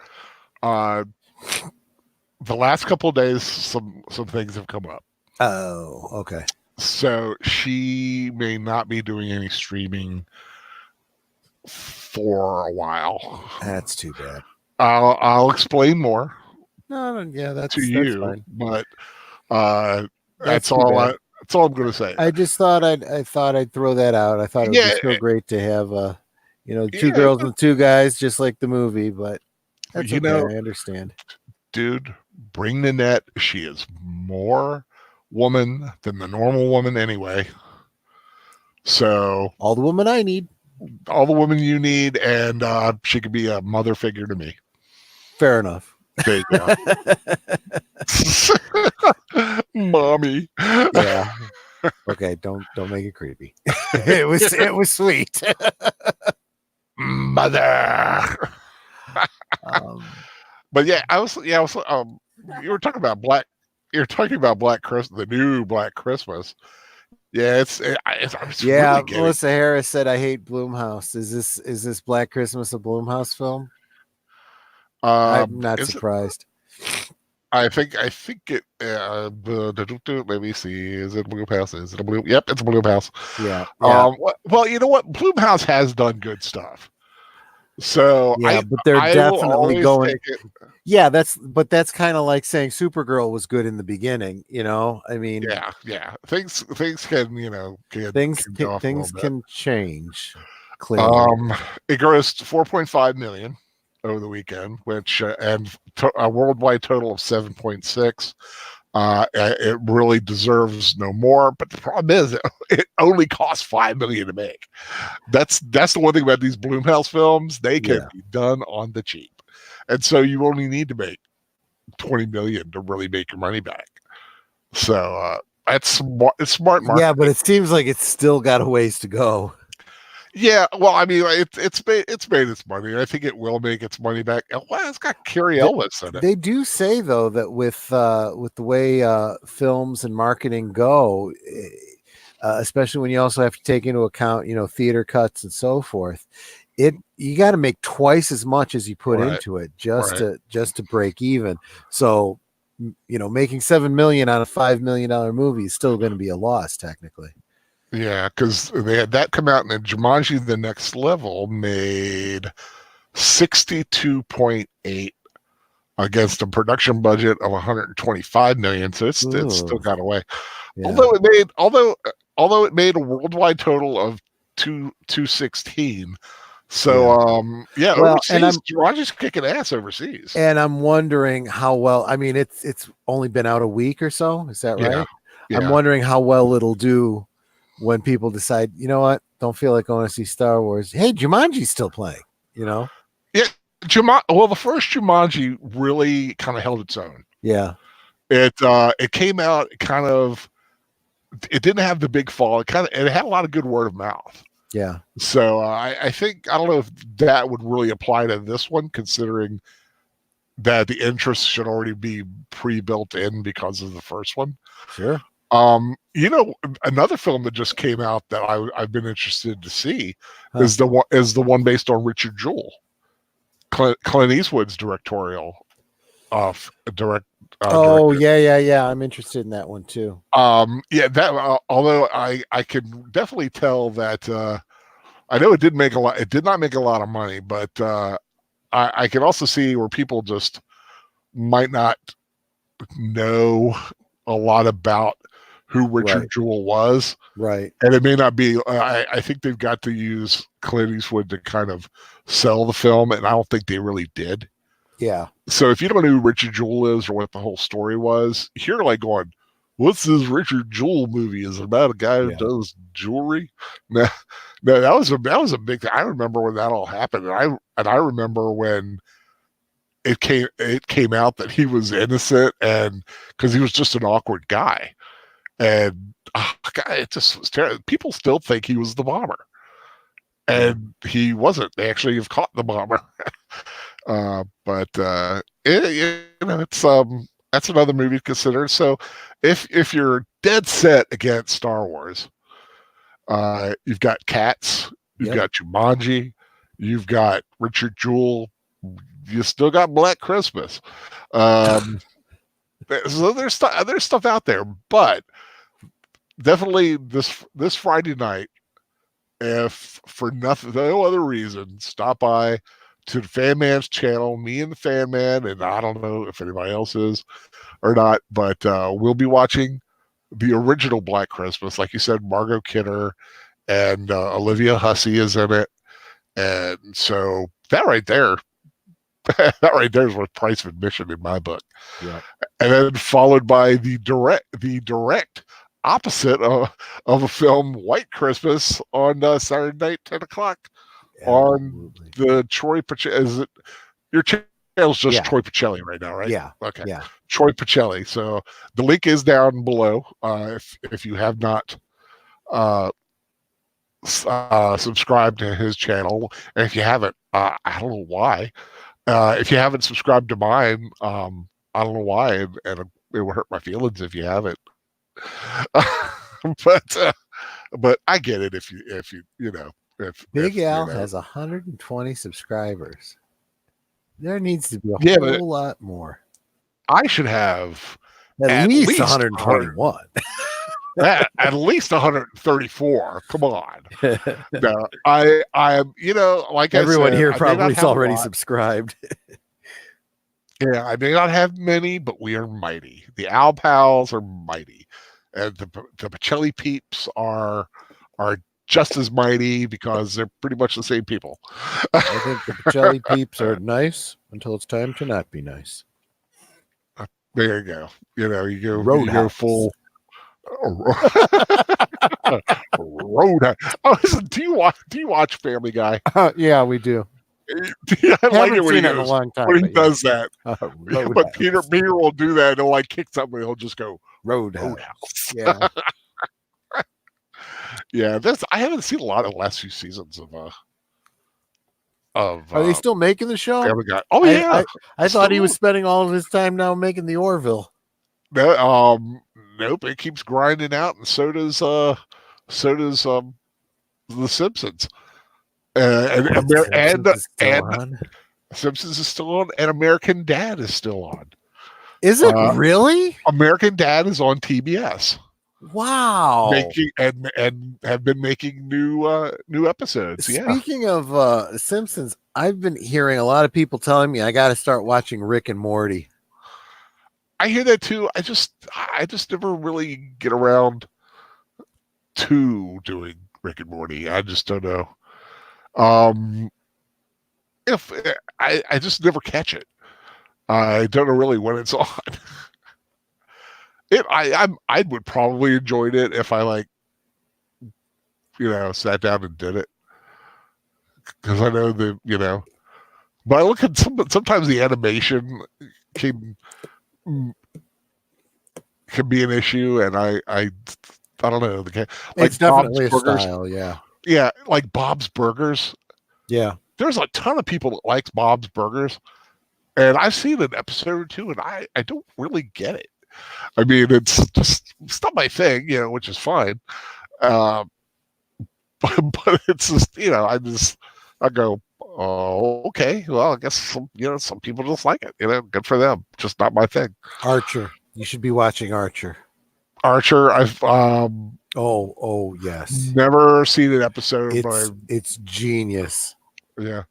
The last couple of days, some things have come up. Oh, okay. So she may not be doing any streaming for a while. That's too bad. I'll explain more. No, yeah, that's you, fine. But that's all I'm going to say. I just thought I'd throw that out. I thought it would be so great to have two girls and two guys, just like the movie. But that's okay. I understand. Dude, bring Nanette. She is more woman than the normal woman anyway. So all the woman I need. All the woman you need, and she could be a mother figure to me. Fair enough. There you go. Mommy. Yeah. Okay, don't make it creepy. It was sweet. Mother. But yeah, I was you were talking about Black Christmas, the new Black Christmas. Yeah, it's yeah. Really Melissa Harris said, "I hate Blumhouse." Is this Black Christmas a Blumhouse film? I'm not surprised. I think it. Let me see. Is it Blumhouse? Is it a Blum? Yep, it's a Blumhouse. Yeah. Well, you know what? Blumhouse has done good stuff. So yeah, but they're definitely going. Yeah, that's kind of like saying Supergirl was good in the beginning. I mean, yeah. Things can things can change. Clearly. It grossed 4.5 million over the weekend, which and a worldwide total of 7.6. It really deserves no more, but the problem is it only costs $5 million to make. That's the one thing about these Blumhouse films; they can be done on the cheap, and so you only need to make $20 million to really make your money back. So it's smart marketing. Yeah, but it seems like it's still got a ways to go. Yeah, well, I mean, it's made its money. I think it will make its money back. Well, it's got Carrie Ellis in it. They do say though that with the way films and marketing go, especially when you also have to take into account theater cuts and so forth, you got to make twice as much as you put into it just to break even. So making $7 million on a $5 million movie is still going to be a loss technically. Yeah, because they had that come out, and then Jumanji: The Next Level made 62.8 against a production budget of 125 million. So it's still got away. Yeah. Although it made a worldwide total of 216. So overseas, Jumanji's kicking ass overseas. And I'm wondering how well. I mean, it's only been out a week or so. Is that right? Yeah. I'm wondering how well it'll do when people decide, you know what, don't feel like going to see Star Wars. Hey, Jumanji's still playing, Yeah, the first Jumanji really kind of held its own. Yeah. It came out kind of, it didn't have the big fall. It had a lot of good word of mouth. Yeah. So I think, I don't know if that would really apply to this one, considering that the interest should already be pre-built in because of the first one. Sure. Another film that just came out that I've been interested to see is the one based on Richard Jewell Clint Eastwood's directorial direct. Oh Director. yeah. I'm interested in that one too. Yeah, that. Although I can definitely tell that. I know it did make a lot. It did not make a lot of money, but I can also see where people just might not know a lot about who Richard Jewell was. Right. And it may not be. I think they've got to use Clint Eastwood to kind of sell the film, and I don't think they really did. Yeah. So if you don't know who Richard Jewell is or what the whole story was, you're like going, "What's this Richard Jewell movie? Is it about a guy who does jewelry?" No, that was a big thing. I remember when that all happened, and I remember when it came out that he was innocent, and because he was just an awkward guy, and God, it just was terrible. People still think he was the bomber, and he wasn't. They actually have caught the bomber. But it's that's another movie to consider. So if you're dead set against Star Wars, you've got Cats, you've got Jumanji, you've got Richard Jewell, you still got Black Christmas. So there's stuff out there, but definitely this Friday night, if for no other reason, stop by to the Fan Man's channel, me and the Fan Man, and I don't know if anybody else is or not, but we'll be watching the original Black Christmas. Like you said, Margot Kidder and Olivia Hussey is in it. And so that right there is worth price of admission in my book. Yeah. And then followed by the direct opposite of a film, White Christmas, on Saturday night, 10 o'clock. On the Troy Pacelli. Is it your channel's just Troy Pacelli right now, right? Yeah. Okay. Yeah. Troy Pacelli. So the link is down below. If you have not subscribed to his channel, and if you haven't, I don't know why. If you haven't subscribed to mine, I don't know why, and it would hurt my feelings if you haven't. But I get it if you know. Big Al has 120 subscribers. There needs to be a whole lot more. I should have at least 121. At least 134. Come on. No, I'm like everyone I said, here probably is already subscribed. Yeah, I may not have many, but we are mighty. The Al Pals are mighty, and the Pacelli peeps are just as mighty because they're pretty much the same people. I think the Pacelli peeps are nice until it's time to not be nice. There you go. You go full Roadhouse. Oh, listen, do you watch Family Guy? Yeah, we do. I like it when he goes, in a long time, when he does that. But Peter will do that. He'll like kick something. He'll just go Roadhouse. Yeah. Yeah, I haven't seen a lot of the last few seasons of. Are they still making the show? Family Guy. Oh yeah, I thought he was spending all of his time now making the Orville. No, nope. It keeps grinding out, and so does The Simpsons. And Simpsons is still on, and American Dad is still on. Is it really? American Dad is on TBS. Wow. Making and have been making new episodes. Speaking of Simpsons, I've been hearing a lot of people telling me I got to start watching Rick and Morty. I hear that too. I just never really get around to doing Rick and Morty. I just don't know. If I just never catch it. I don't know really when it's on. I would probably enjoyed it if I sat down and did it, because I know but I look at sometimes the animation can be an issue, and I don't know. It's definitely Bob's a style, yeah, like Bob's Burgers. Yeah, there's a ton of people that likes Bob's Burgers, and I've seen an episode or two, and I don't really get it. I mean, it's not my thing, which is fine. But it's just, I go, Oh, okay. Well, I guess some people just like it. Good for them. Just not my thing. Archer. You should be watching Archer. Archer. I've Oh yes. never seen an episode, but It's genius. yeah,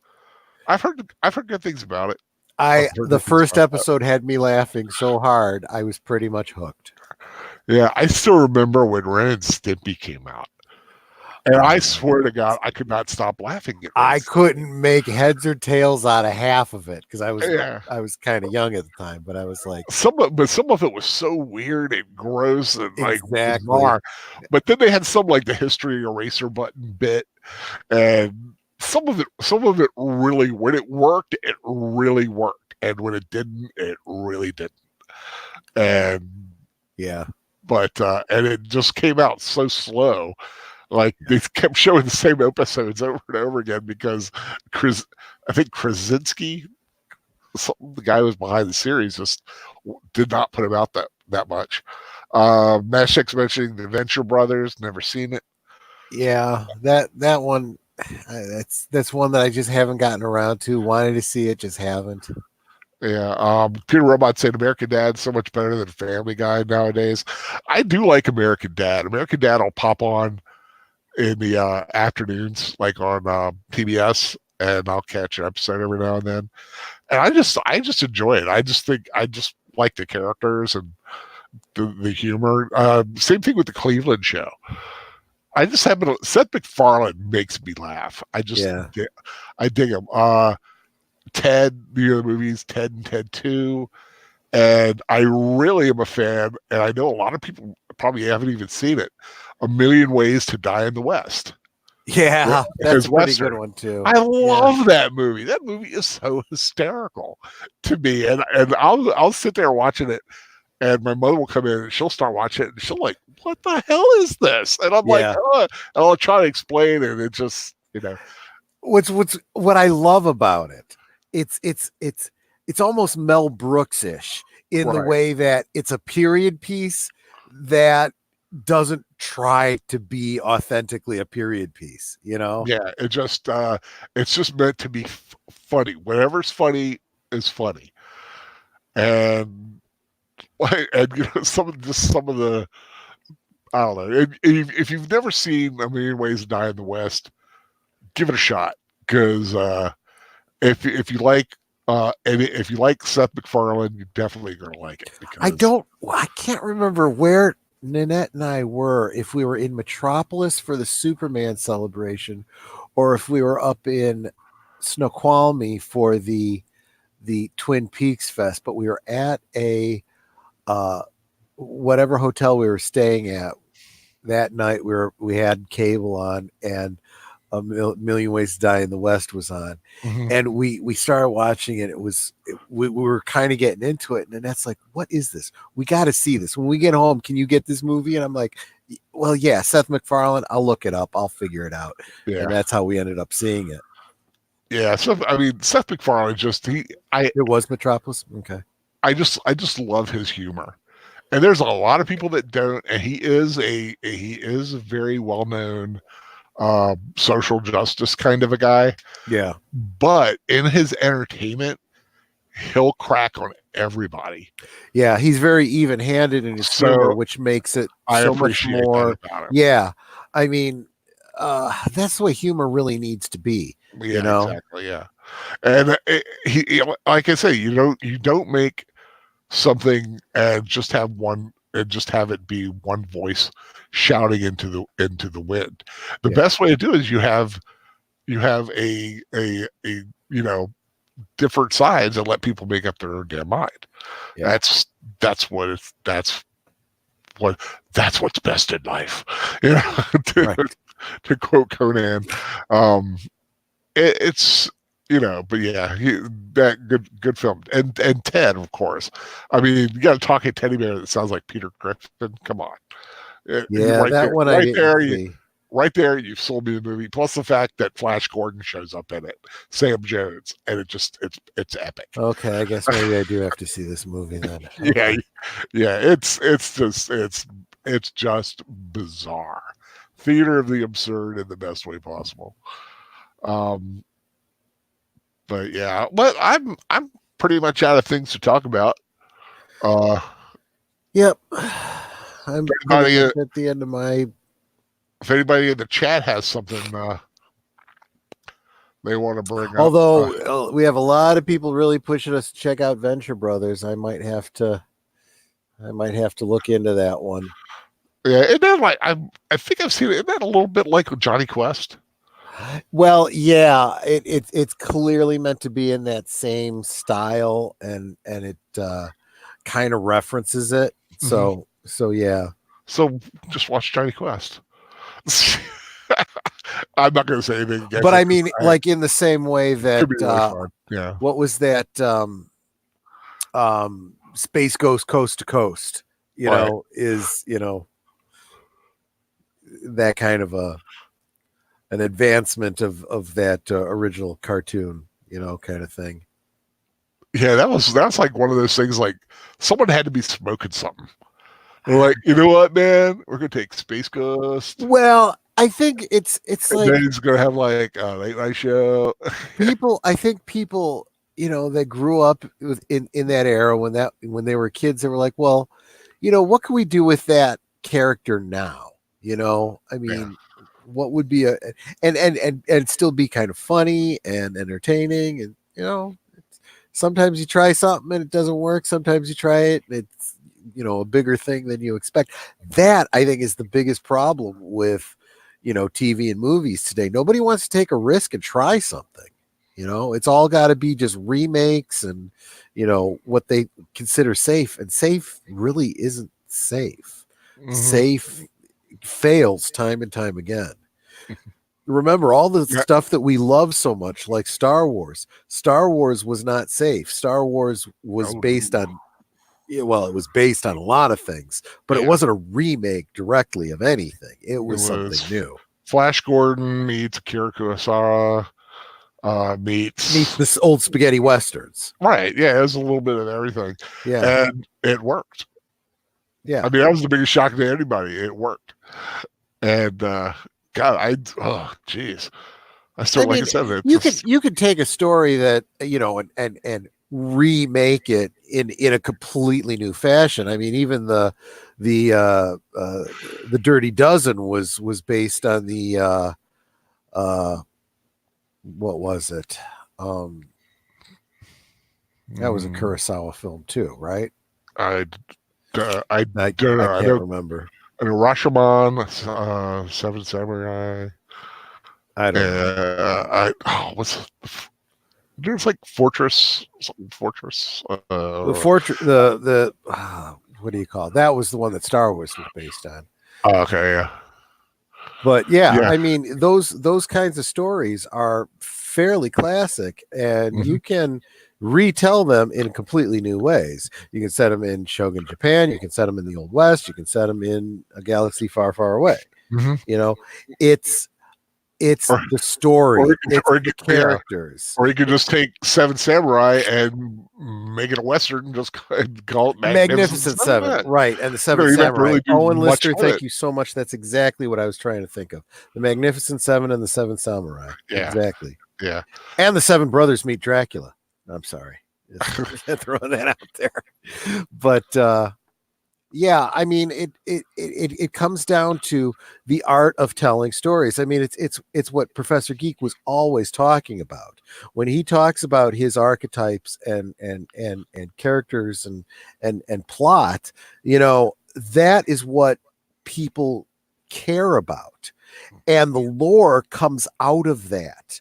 I've heard good things about it. The first episode had me laughing so hard I was pretty much hooked. Yeah, I still remember when Ren and Stimpy came out. And I swear to God, I could not stop laughing at I couldn't make heads or tails out of half of it because I was kind of young at the time, but I was like some of it was so weird and gross and like exactly. bizarre. But then they had some like the history eraser button bit, and some of it really, when it worked, it really worked, and when it didn't, it really didn't. And yeah, but and it just came out so slow. Like they kept showing the same episodes over and over again because I think Krasinski, the guy who was behind the series, just did not put him out that much. Mashek's mentioning the Venture Brothers. Never seen it. Yeah, that one. That's one that I just haven't gotten around to. Wanted to see it, just haven't. Yeah, Peter Robot said American Dad's so much better than Family Guy nowadays. I do like American Dad. American Dad will pop on in the afternoons, like on PBS, and I'll catch an episode every now and then. And I just enjoy it. I just like the characters and the humor. Same thing with the Cleveland Show. I just happen to, Seth MacFarlane makes me laugh. I dig him. Ted, the movies, Ted and Ted 2. And I really am a fan, and I know a lot of people probably haven't even seen it. A Million Ways to Die in the West. Yeah, that's a pretty good one too. I love that movie. That movie is so hysterical to me, and I'll sit there watching it, and my mother will come in and she'll start watching it, and she'll like, "What the hell is this?" And I'm like, "Oh," and I'll try to explain it. And it just, what I love about it. It's almost Mel Brooks-ish in the way that it's a period piece that doesn't try to be authentically a period piece, Yeah, it's just meant to be funny. Whatever's funny is funny, and some of the, I don't know. If you've never seen A Million Ways to Die in the West, give it a shot, because if you like and if you like Seth MacFarlane, you're definitely gonna like it. Because I can't remember where Nanette and I were, if we were in Metropolis for the Superman celebration, or if we were up in Snoqualmie for the Twin Peaks Fest, but we were at a whatever hotel we were staying at that night. We had cable on, and A Million Ways to Die in the West was on, and we started watching it. We were kind of getting into it, and that's like, what is this? We got to see this when we get home. Can you get this movie? And I'm like, well, yeah, Seth MacFarlane. I'll look it up. I'll figure it out. Yeah. And that's how we ended up seeing it. Yeah, so I mean, Seth MacFarlane it was Metropolis. Okay, I just love his humor, and there's a lot of people that don't, and he is a very well known social justice kind of a guy. Yeah, but in his entertainment, he'll crack on everybody. Yeah, he's very even handed in his humor, which makes it so much more. Yeah, I mean, that's the way humor really needs to be. Yeah, exactly. Yeah, and he, like I say, you don't make something and just have it be one voice shouting into the wind. The best way to do it is you have a different sides and let people make up their own damn mind. Yeah. That's what's best in life. To quote Conan. It's but yeah, that good film. And Ted, of course. I mean, you got a talking teddy bear that sounds like Peter Griffin. Come on. Yeah, right that there, one right I there, see. Right there, you've sold me the movie. Plus the fact that Flash Gordon shows up in it, Sam Jones, and it's epic. Okay, I guess maybe I do have to see this movie then. Okay. Yeah, it's just bizarre. Theater of the absurd in the best way possible. But yeah, but I'm pretty much out of things to talk about. Uh, Yep. I'm pretty anybody, much at the end of my. if anybody in the chat has something they want to bring up, Although we have a lot of people really pushing us to check out Venture Brothers, I might have to look into that one. yeah, isn't that like I think I've seen it. Isn't that a little bit like Johnny Quest? Well, yeah, it's clearly meant to be in that same style, and it kind of references it. So yeah. So just watch Johnny Quest. I'm not going to say anything against but it. I mean, like in the same way that Could be really fun. Yeah. What was that? Space Ghost Coast to Coast. You Right. know, is that kind of an advancement of that original cartoon, kind of thing. Yeah, that was like one of those things. Like someone had to be smoking something. They're like, you know what, man? We're gonna take Space Ghost. Well, I think it's and like then he's gonna have like a late night show. I think people, that grew up in that era when they were kids, they were like, well, what can we do with that character now? I mean, what would be and still be kind of funny and entertaining, and sometimes you try something and it doesn't work. Sometimes you try it and it's a bigger thing than you expect. That, I think, is the biggest problem with TV and movies today. Nobody wants to take a risk and try something. It's all got to be just remakes and what they consider safe, and safe really isn't safe. Safe fails time and time again. Remember all the stuff that we love so much, like Star Wars. Star Wars was not safe. Star Wars was based on, well, it was based on a lot of things, but it wasn't a remake directly of anything. It was something new. Flash Gordon meets Akira Kurosawa meets this old spaghetti westerns. Right. Yeah, it was a little bit of everything. Yeah. And it worked. Yeah. I mean, that was the biggest shock to anybody. It worked. And God, geez. I said, you could take a story that, and remake it in a completely new fashion. I mean, even the Dirty Dozen was based on the what was it? That was a Kurosawa film too, right? I don't know. I can't remember. And Rashomon, Seven Samurai. I don't know. There's like Fortress. The Fortress. The what do you call it? That was the one that Star Wars was based on. Okay, yeah. But yeah, I mean, those kinds of stories are fairly classic, and you can retell them in completely new ways. You can set them in Shogun Japan, you can set them in the Old West, you can set them in a galaxy far, far away. It's the story, it's the characters. Or you could just take Seven Samurai and make it a Western, just call it Magnificent Seven. Right, and the Seven Samurai. Really Owen Lister, thank you so much. That's exactly what I was trying to think of. The Magnificent Seven and the Seven Samurai. Yeah. Exactly. Yeah. And the Seven Brothers meet Dracula. I'm sorry. Just throwing that out there. But yeah, I mean, it comes down to the art of telling stories. I mean, it's what Professor Geek was always talking about when he talks about his archetypes and characters and plot. That is what people care about, and the lore comes out of that.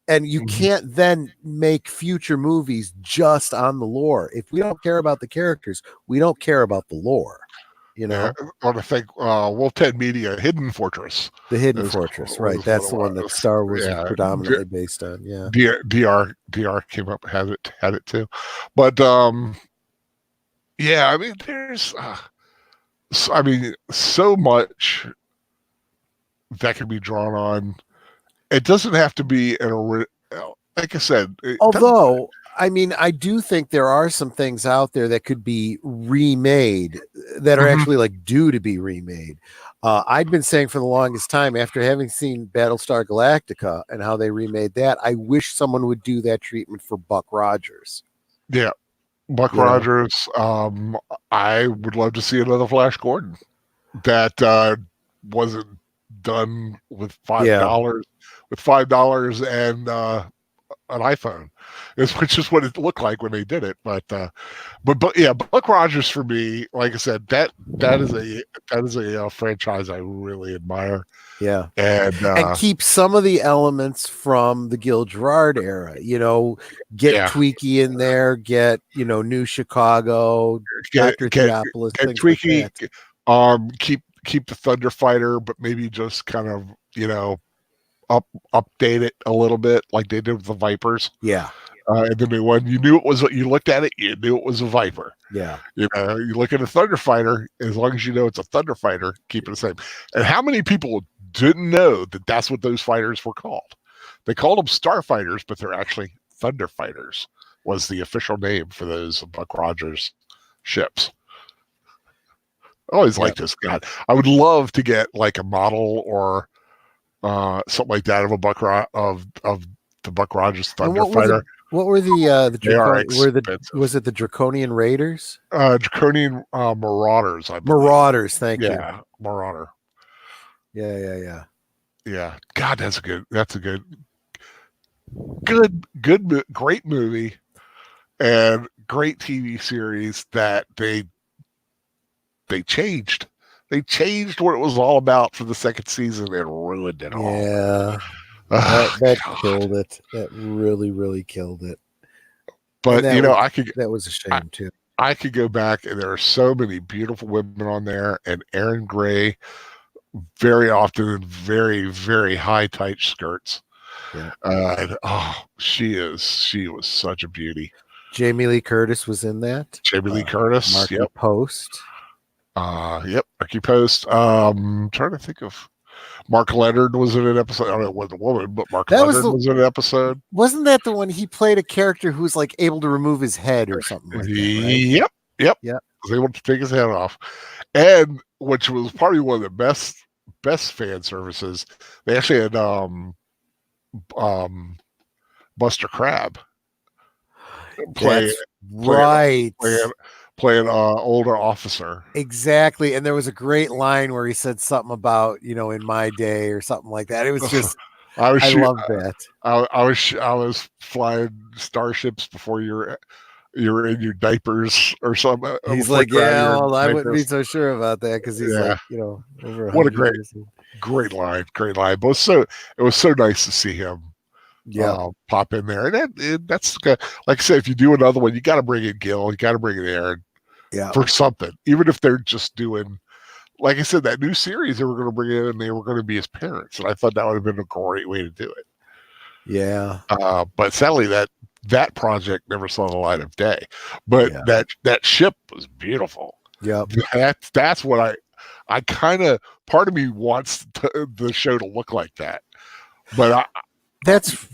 And you can't then make future movies just on the lore. If we don't care about the characters, we don't care about the lore. I want to think Wolf Ted Media, Hidden Fortress. The Hidden Fortress, right. That's the one that Star Wars is predominantly based on. Yeah. DR came up, had it too. But yeah, I mean, there's so much that can be drawn on. It doesn't have to be like I said. Although I mean, I do think there are some things out there that could be remade that are Mhm. actually like due to be remade. I'd been saying for the longest time, after having seen Battlestar Galactica and how they remade that, I wish someone would do that treatment for Buck Rogers. Yeah, Buck You know? Rogers. I would love to see another Flash Gordon that wasn't done with Yeah. $5 and an iPhone, which is what it looked like when they did it. But yeah, Buck Rogers for me, like I said, that is a franchise I really admire, Yeah. and And keep some of the elements from the Gil Gerard era, get yeah, Tweaky in there, get, New Chicago, get Dr. get Theopolis, get things like Tweaky, that. keep the Thunder Fighter, but maybe just kind of up update it a little bit like they did with the Vipers. Yeah. And then when you knew it was what you looked at it, you knew it was a Viper. Yeah. You look at a Thunder Fighter, as long as you know it's a Thunder Fighter, keep it the same. And how many people didn't know that that's what those fighters were called? They called them Starfighters, but they're actually Thunder Fighters, was the official name for those Buck Rogers ships. I always Yeah. liked this guy. I would love to get like a model or something like that of of the Buck Rogers Thunder Fighter. What were the They are Draconian? expensive. Was it the Draconian Raiders? Draconian Marauders, I believe. Marauders, thank you. Yeah, Marauder. Yeah. Yeah, God, that's a great movie and great TV series that they changed. They changed what it was all about for the second season and ruined it all. Yeah. Oh, That God. killed it. That really, really killed it. But That was a shame too. I could go back and there are so many beautiful women on there, and Erin Gray very often in very, very high tight skirts. Yeah. She was such a beauty. Jamie Lee Curtis was in that. Jamie Lee Curtis. Marky Yep. Post. Yep. Marky Post. Trying to think of Mark Leonard was in an episode. I don't know what the woman, but Mark Leonard was in an episode. Wasn't that the one he played a character who's like able to remove his head or something like that? Right? Yep. Yeah. Was able to take his head off, and which was probably one of the best fan services. They actually had Buster Crabbe playing older officer. Exactly. And there was a great line where he said something about, in my day or something like that. It was just I love that. I was flying starships before you were in your diapers or something. He's like, yeah, well, I wouldn't be so sure about that because he's like, over what a great line. But it was so nice to see him pop in there. And that's like I said, if you do another one, you got to bring in Gil, you got to bring in Aaron for something, even if they're just doing, like I said, that new series they were going to bring in and they were going to be his parents. And I thought that would have been a great way to do it. Yeah. But sadly that project never saw the light of day. But that ship was beautiful. Yeah. That's what I kind of, part of me wants the show to look like that. But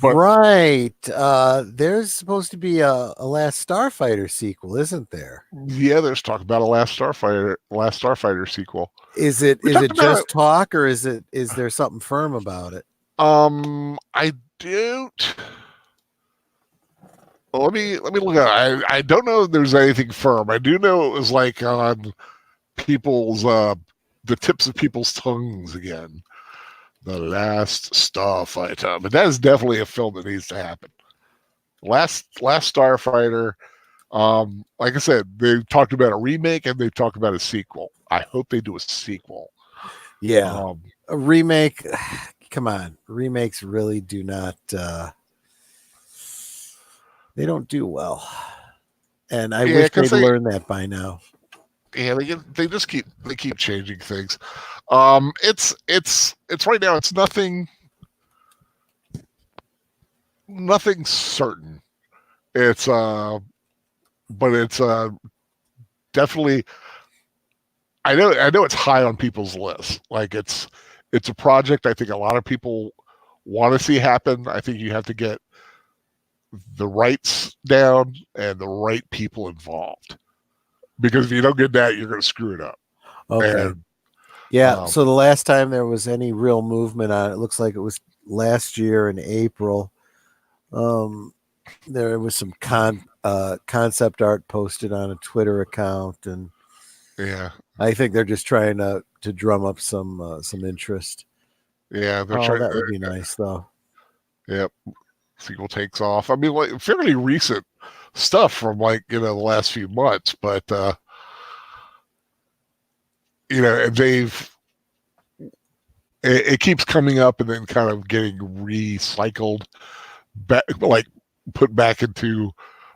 right. There's supposed to be a Last Starfighter sequel, isn't there? Yeah, there's talk about a Last Starfighter sequel. Is it just talk, or is there something firm about it? I don't. Let me look at it. I don't know if there's anything firm. I do know it was like on people's the tips of people's tongues again. The Last Starfighter, but that is definitely a film that needs to happen. Last Starfighter. Like I said, they've talked about a remake and they've talked about a sequel. I hope they do a sequel. Yeah, a remake. Come on, remakes really do not. They don't do well, and I wish they'd learn that by now. Yeah, they keep changing things. It's right now. It's nothing certain. It's but it's definitely. I know it's high on people's list. Like it's a project I think a lot of people want to see happen. I think you have to get the rights down and the right people involved. Because if you don't get that, you're going to screw it up. Okay. And, yeah. So the last time there was any real movement on it, looks like it was last year in April. There was some concept art posted on a Twitter account, and yeah, I think they're just trying to drum up some interest. Yeah, that would be nice, though. Yep, sequel takes off. I mean, like fairly recent stuff from like the last few months, but it keeps coming up and then kind of getting recycled back, like put back into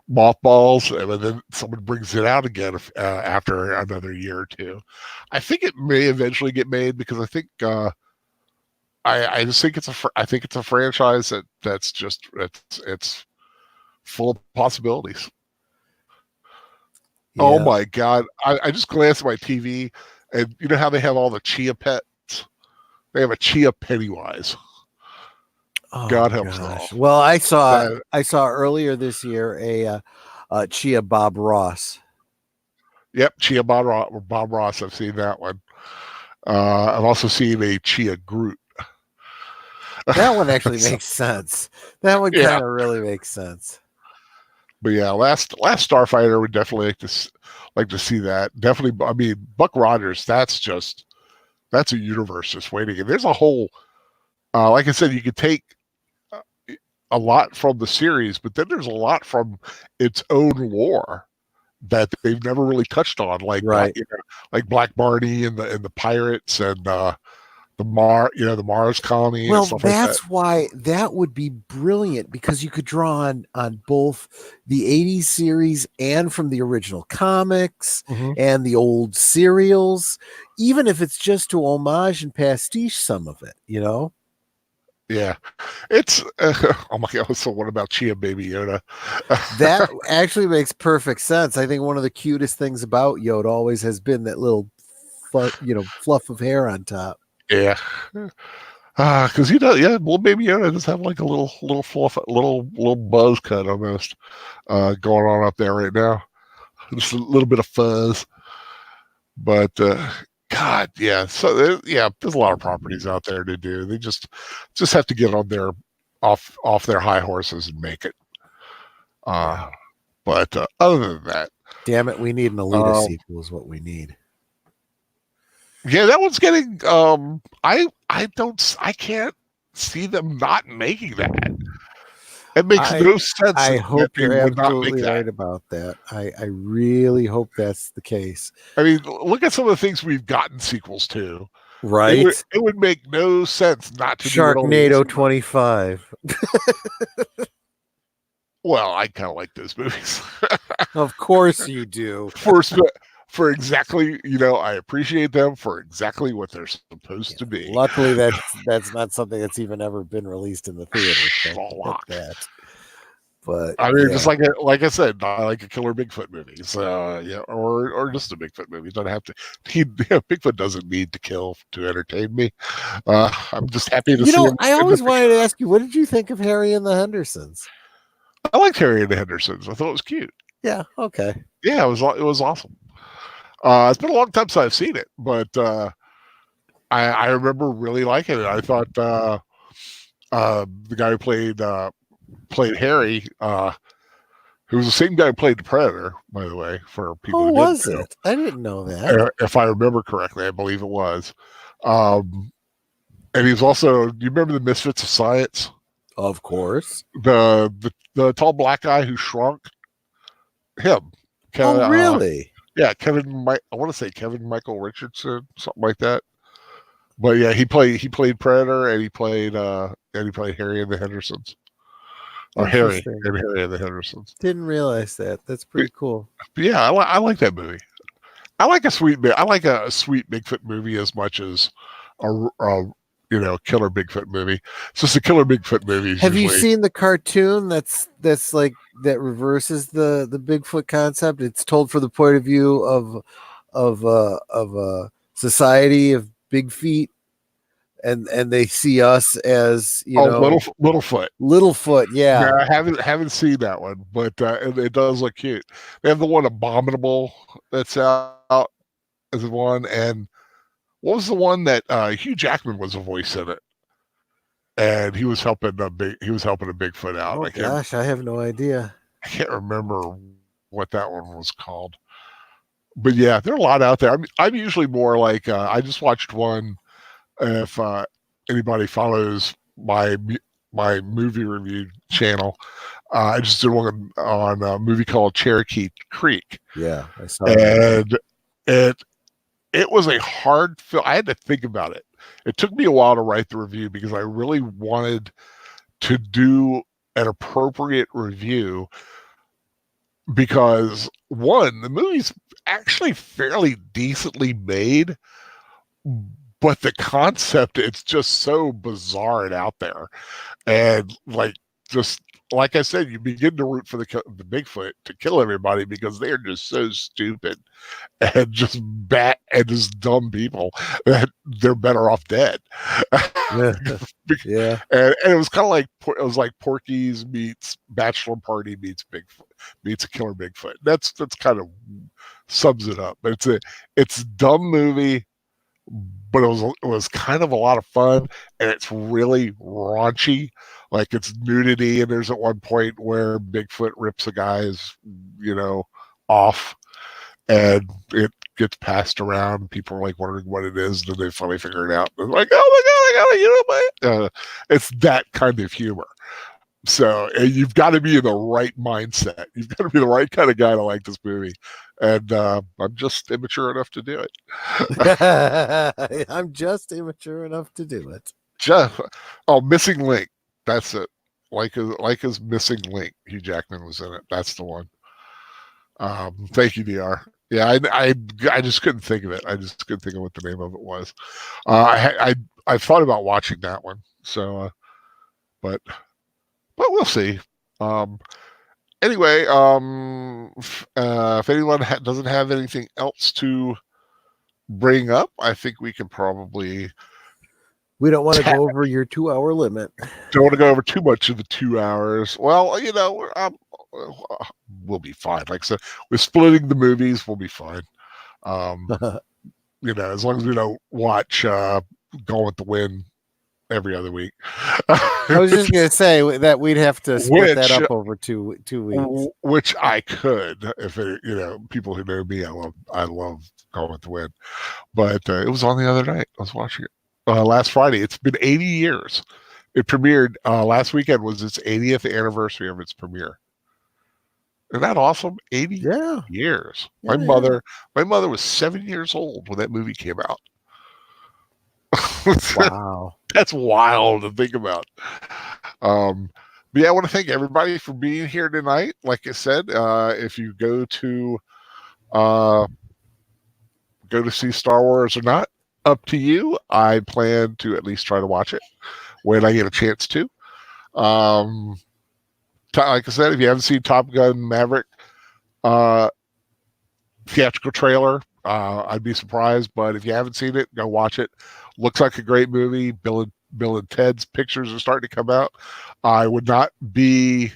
mothballs, and then someone brings it out again after another year or two. I think it may eventually get made because I think I just think it's a franchise that's just it's full of possibilities. Yeah. Oh my god! I just glanced at my TV, and you know how they have all the Chia pets? They have a Chia Pennywise. Oh, God help us all. Well, I saw earlier this year a Chia Bob Ross. Yep, Chia Bob Ross. I've seen that one. I've also seen a Chia Groot. That one actually makes sense. That one kind of really makes sense. But yeah, last Starfighter would definitely like to see that. Definitely, I mean, Buck Rogers. That's a universe just waiting. And there's a whole, like I said, you could take a lot from the series, but then there's a lot from its own lore that they've never really touched on, like like Black Barney and the pirates and the Mars colony. Well, and stuff that's like that. why that would be brilliant, because you could draw on both the 80s series and from the original comics and the old serials, even if it's just to homage and pastiche some of it, Yeah, it's oh my god. So what about Chia Baby Yoda? That actually makes perfect sense. I think one of the cutest things about Yoda always has been that little fluff of hair on top. Yeah, because he does. Yeah, little Baby Yoda does have like a little fluff, little buzz cut almost going on up there right now. Just a little bit of fuzz, but God, yeah. So there's a lot of properties out there to do. They just have to get on their off their high horses and make it. But other than that, damn it, we need an Alita sequel. Is what we need. Yeah, that one's getting. I can't see them not making that. It makes no sense. I hope you're absolutely right about that. I really hope that's the case. I mean, look at some of the things we've gotten sequels to. Right. It would make no sense not to. Sharknado 25. Well, I kind of like those movies. Of course you do. For exactly, I appreciate them for exactly what they're supposed to be. Luckily, that's not something that's even ever been released in the theater. But I mean, just like I said, I like a killer Bigfoot movie. So or just a Bigfoot movie. You don't have to. Bigfoot doesn't need to kill to entertain me. I'm just happy to see him. I always wanted to ask you, what did you think of Harry and the Hendersons? I liked Harry and the Hendersons. I thought it was cute. Yeah. Okay. Yeah, it was awesome. It's been a long time since I've seen it, but I remember really liking it. I thought the guy who played Harry, who was the same guy who played the Predator, by the way, for people who was it? I didn't know that. If I remember correctly, I believe it was. And he was also. Do you remember the Misfits of Science? Of course. The tall black guy who shrunk. Him. Really? Yeah, I want to say Kevin Michael Richardson, something like that. But yeah, he played Predator, and he played Harry and the Hendersons, or Harry and the Hendersons. Didn't realize that. That's pretty cool. But yeah, I like that movie. I like a sweet Bigfoot movie as much as a killer Bigfoot movie. It's just a killer Bigfoot movie. Have you seen the cartoon that's like that reverses the Bigfoot concept? It's told from the point of view of a society of big feet, and they see us as, you know, Littlefoot. Littlefoot. Yeah, Yeah. I haven't seen that one, but it does look cute. They have the one Abominable that's out as one, and what was the one that Hugh Jackman was a voice in it, and he was helping a Bigfoot out. Oh gosh, I have no idea. I can't remember what that one was called. But yeah, there are a lot out there. I'm usually more like I just watched one. If anybody follows my movie review channel, I just did one on a movie called Cherokee Creek. Yeah, I saw that. And it was a hard film. I had to think about it. It took me a while to write the review because I really wanted to do an appropriate review, because one, the movie's actually fairly decently made, but the concept, it's just so bizarre and out there. And just like I said, you begin to root for the Bigfoot to kill everybody because they are just so stupid and just dumb people that they're better off dead. Yeah. And it was kind of like, it was like Porky's meets Bachelor Party meets Bigfoot meets a killer Bigfoot. That's kind of sums it up. But it's a dumb movie, but it was kind of a lot of fun, and it's really raunchy. Like, it's nudity, and there's at one point where Bigfoot rips a guy's, off, and it gets passed around. People are like wondering what it is, and then they finally figure it out. They're like, "Oh my god, I got it!" It's that kind of humor. So you've got to be in the right mindset. You've got to be the right kind of guy to like this movie. And I'm just immature enough to do it. I'm just immature enough to do it. Missing Link. That's it. Like his Missing Link. Hugh Jackman was in it. That's the one. Thank you, DR. Yeah, I just couldn't think of it. I just couldn't think of what the name of it was. I thought about watching that one. So, but we'll see. Anyway, if anyone doesn't have anything else to bring up, I think we can probably. We don't want to go over your 2-hour limit. Don't want to go over too much of the 2 hours. Well, we'll be fine. Like I said, we're splitting the movies. We'll be fine. As long as we don't watch Gone with the Wind every other week. I was just going to say that we'd have to split that up over two weeks. Which I could, if people who know me, I love Gone with the Wind. But it was on the other night. I was watching it last Friday. It's been 80 years. It premiered last weekend. Was its 80th anniversary of its premiere. Isn't that awesome? 80 years. My mother was 7 years old when that movie came out. Wow. That's wild to think about. But yeah, I want to thank everybody for being here tonight. Like I said, if you go to see Star Wars or not, up to you. I plan to at least try to watch it when I get a chance to. Like I said, if you haven't seen Top Gun Maverick theatrical trailer, I'd be surprised. But if you haven't seen it, go watch it. Looks like a great movie. Bill and Ted's pictures are starting to come out. I would not be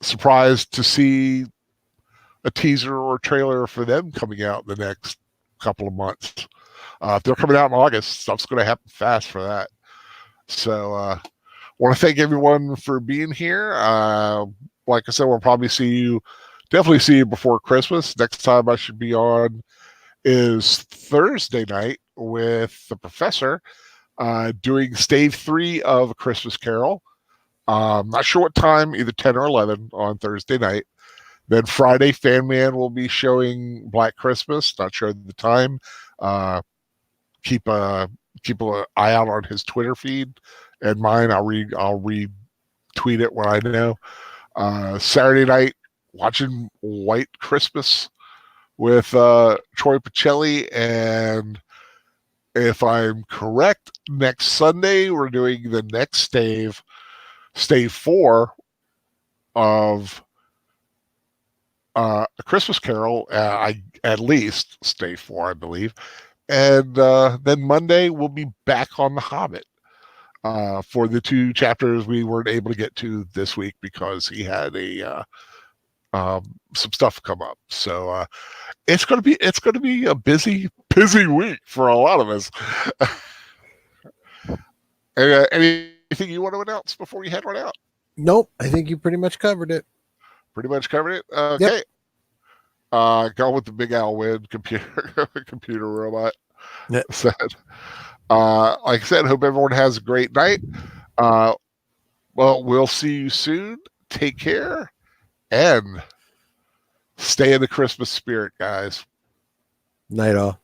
surprised to see a teaser or trailer for them coming out in the next couple of months. If they're coming out in August, stuff's going to happen fast for that. So I want to thank everyone for being here. Like I said, we'll probably definitely see you before Christmas. Next time I should be on is Thursday night with the professor doing Stave 3 of A Christmas Carol. Not sure what time, either 10 or 11 on Thursday night. Then Friday, Fan Man will be showing Black Christmas. Not sure the time. Keep an eye out on his Twitter feed and mine. I'll retweet it when I know. Saturday night, watching White Christmas with Troy Pacelli, and if I'm correct, next Sunday we're doing the next stave 4 of A Christmas Carol. At least stave 4, I believe. And then Monday we'll be back on The Hobbit for the 2 chapters we weren't able to get to this week because he had some stuff come up. So it's gonna be a busy week for a lot of us. Anything you want to announce before we head right out? Nope, I think you pretty much covered it. Pretty much covered it. Okay. Yep. Go with the Big Al Win computer robot. Yep. Said. Like I said, hope everyone has a great night. Well, we'll see you soon. Take care and stay in the Christmas spirit, guys. Night all.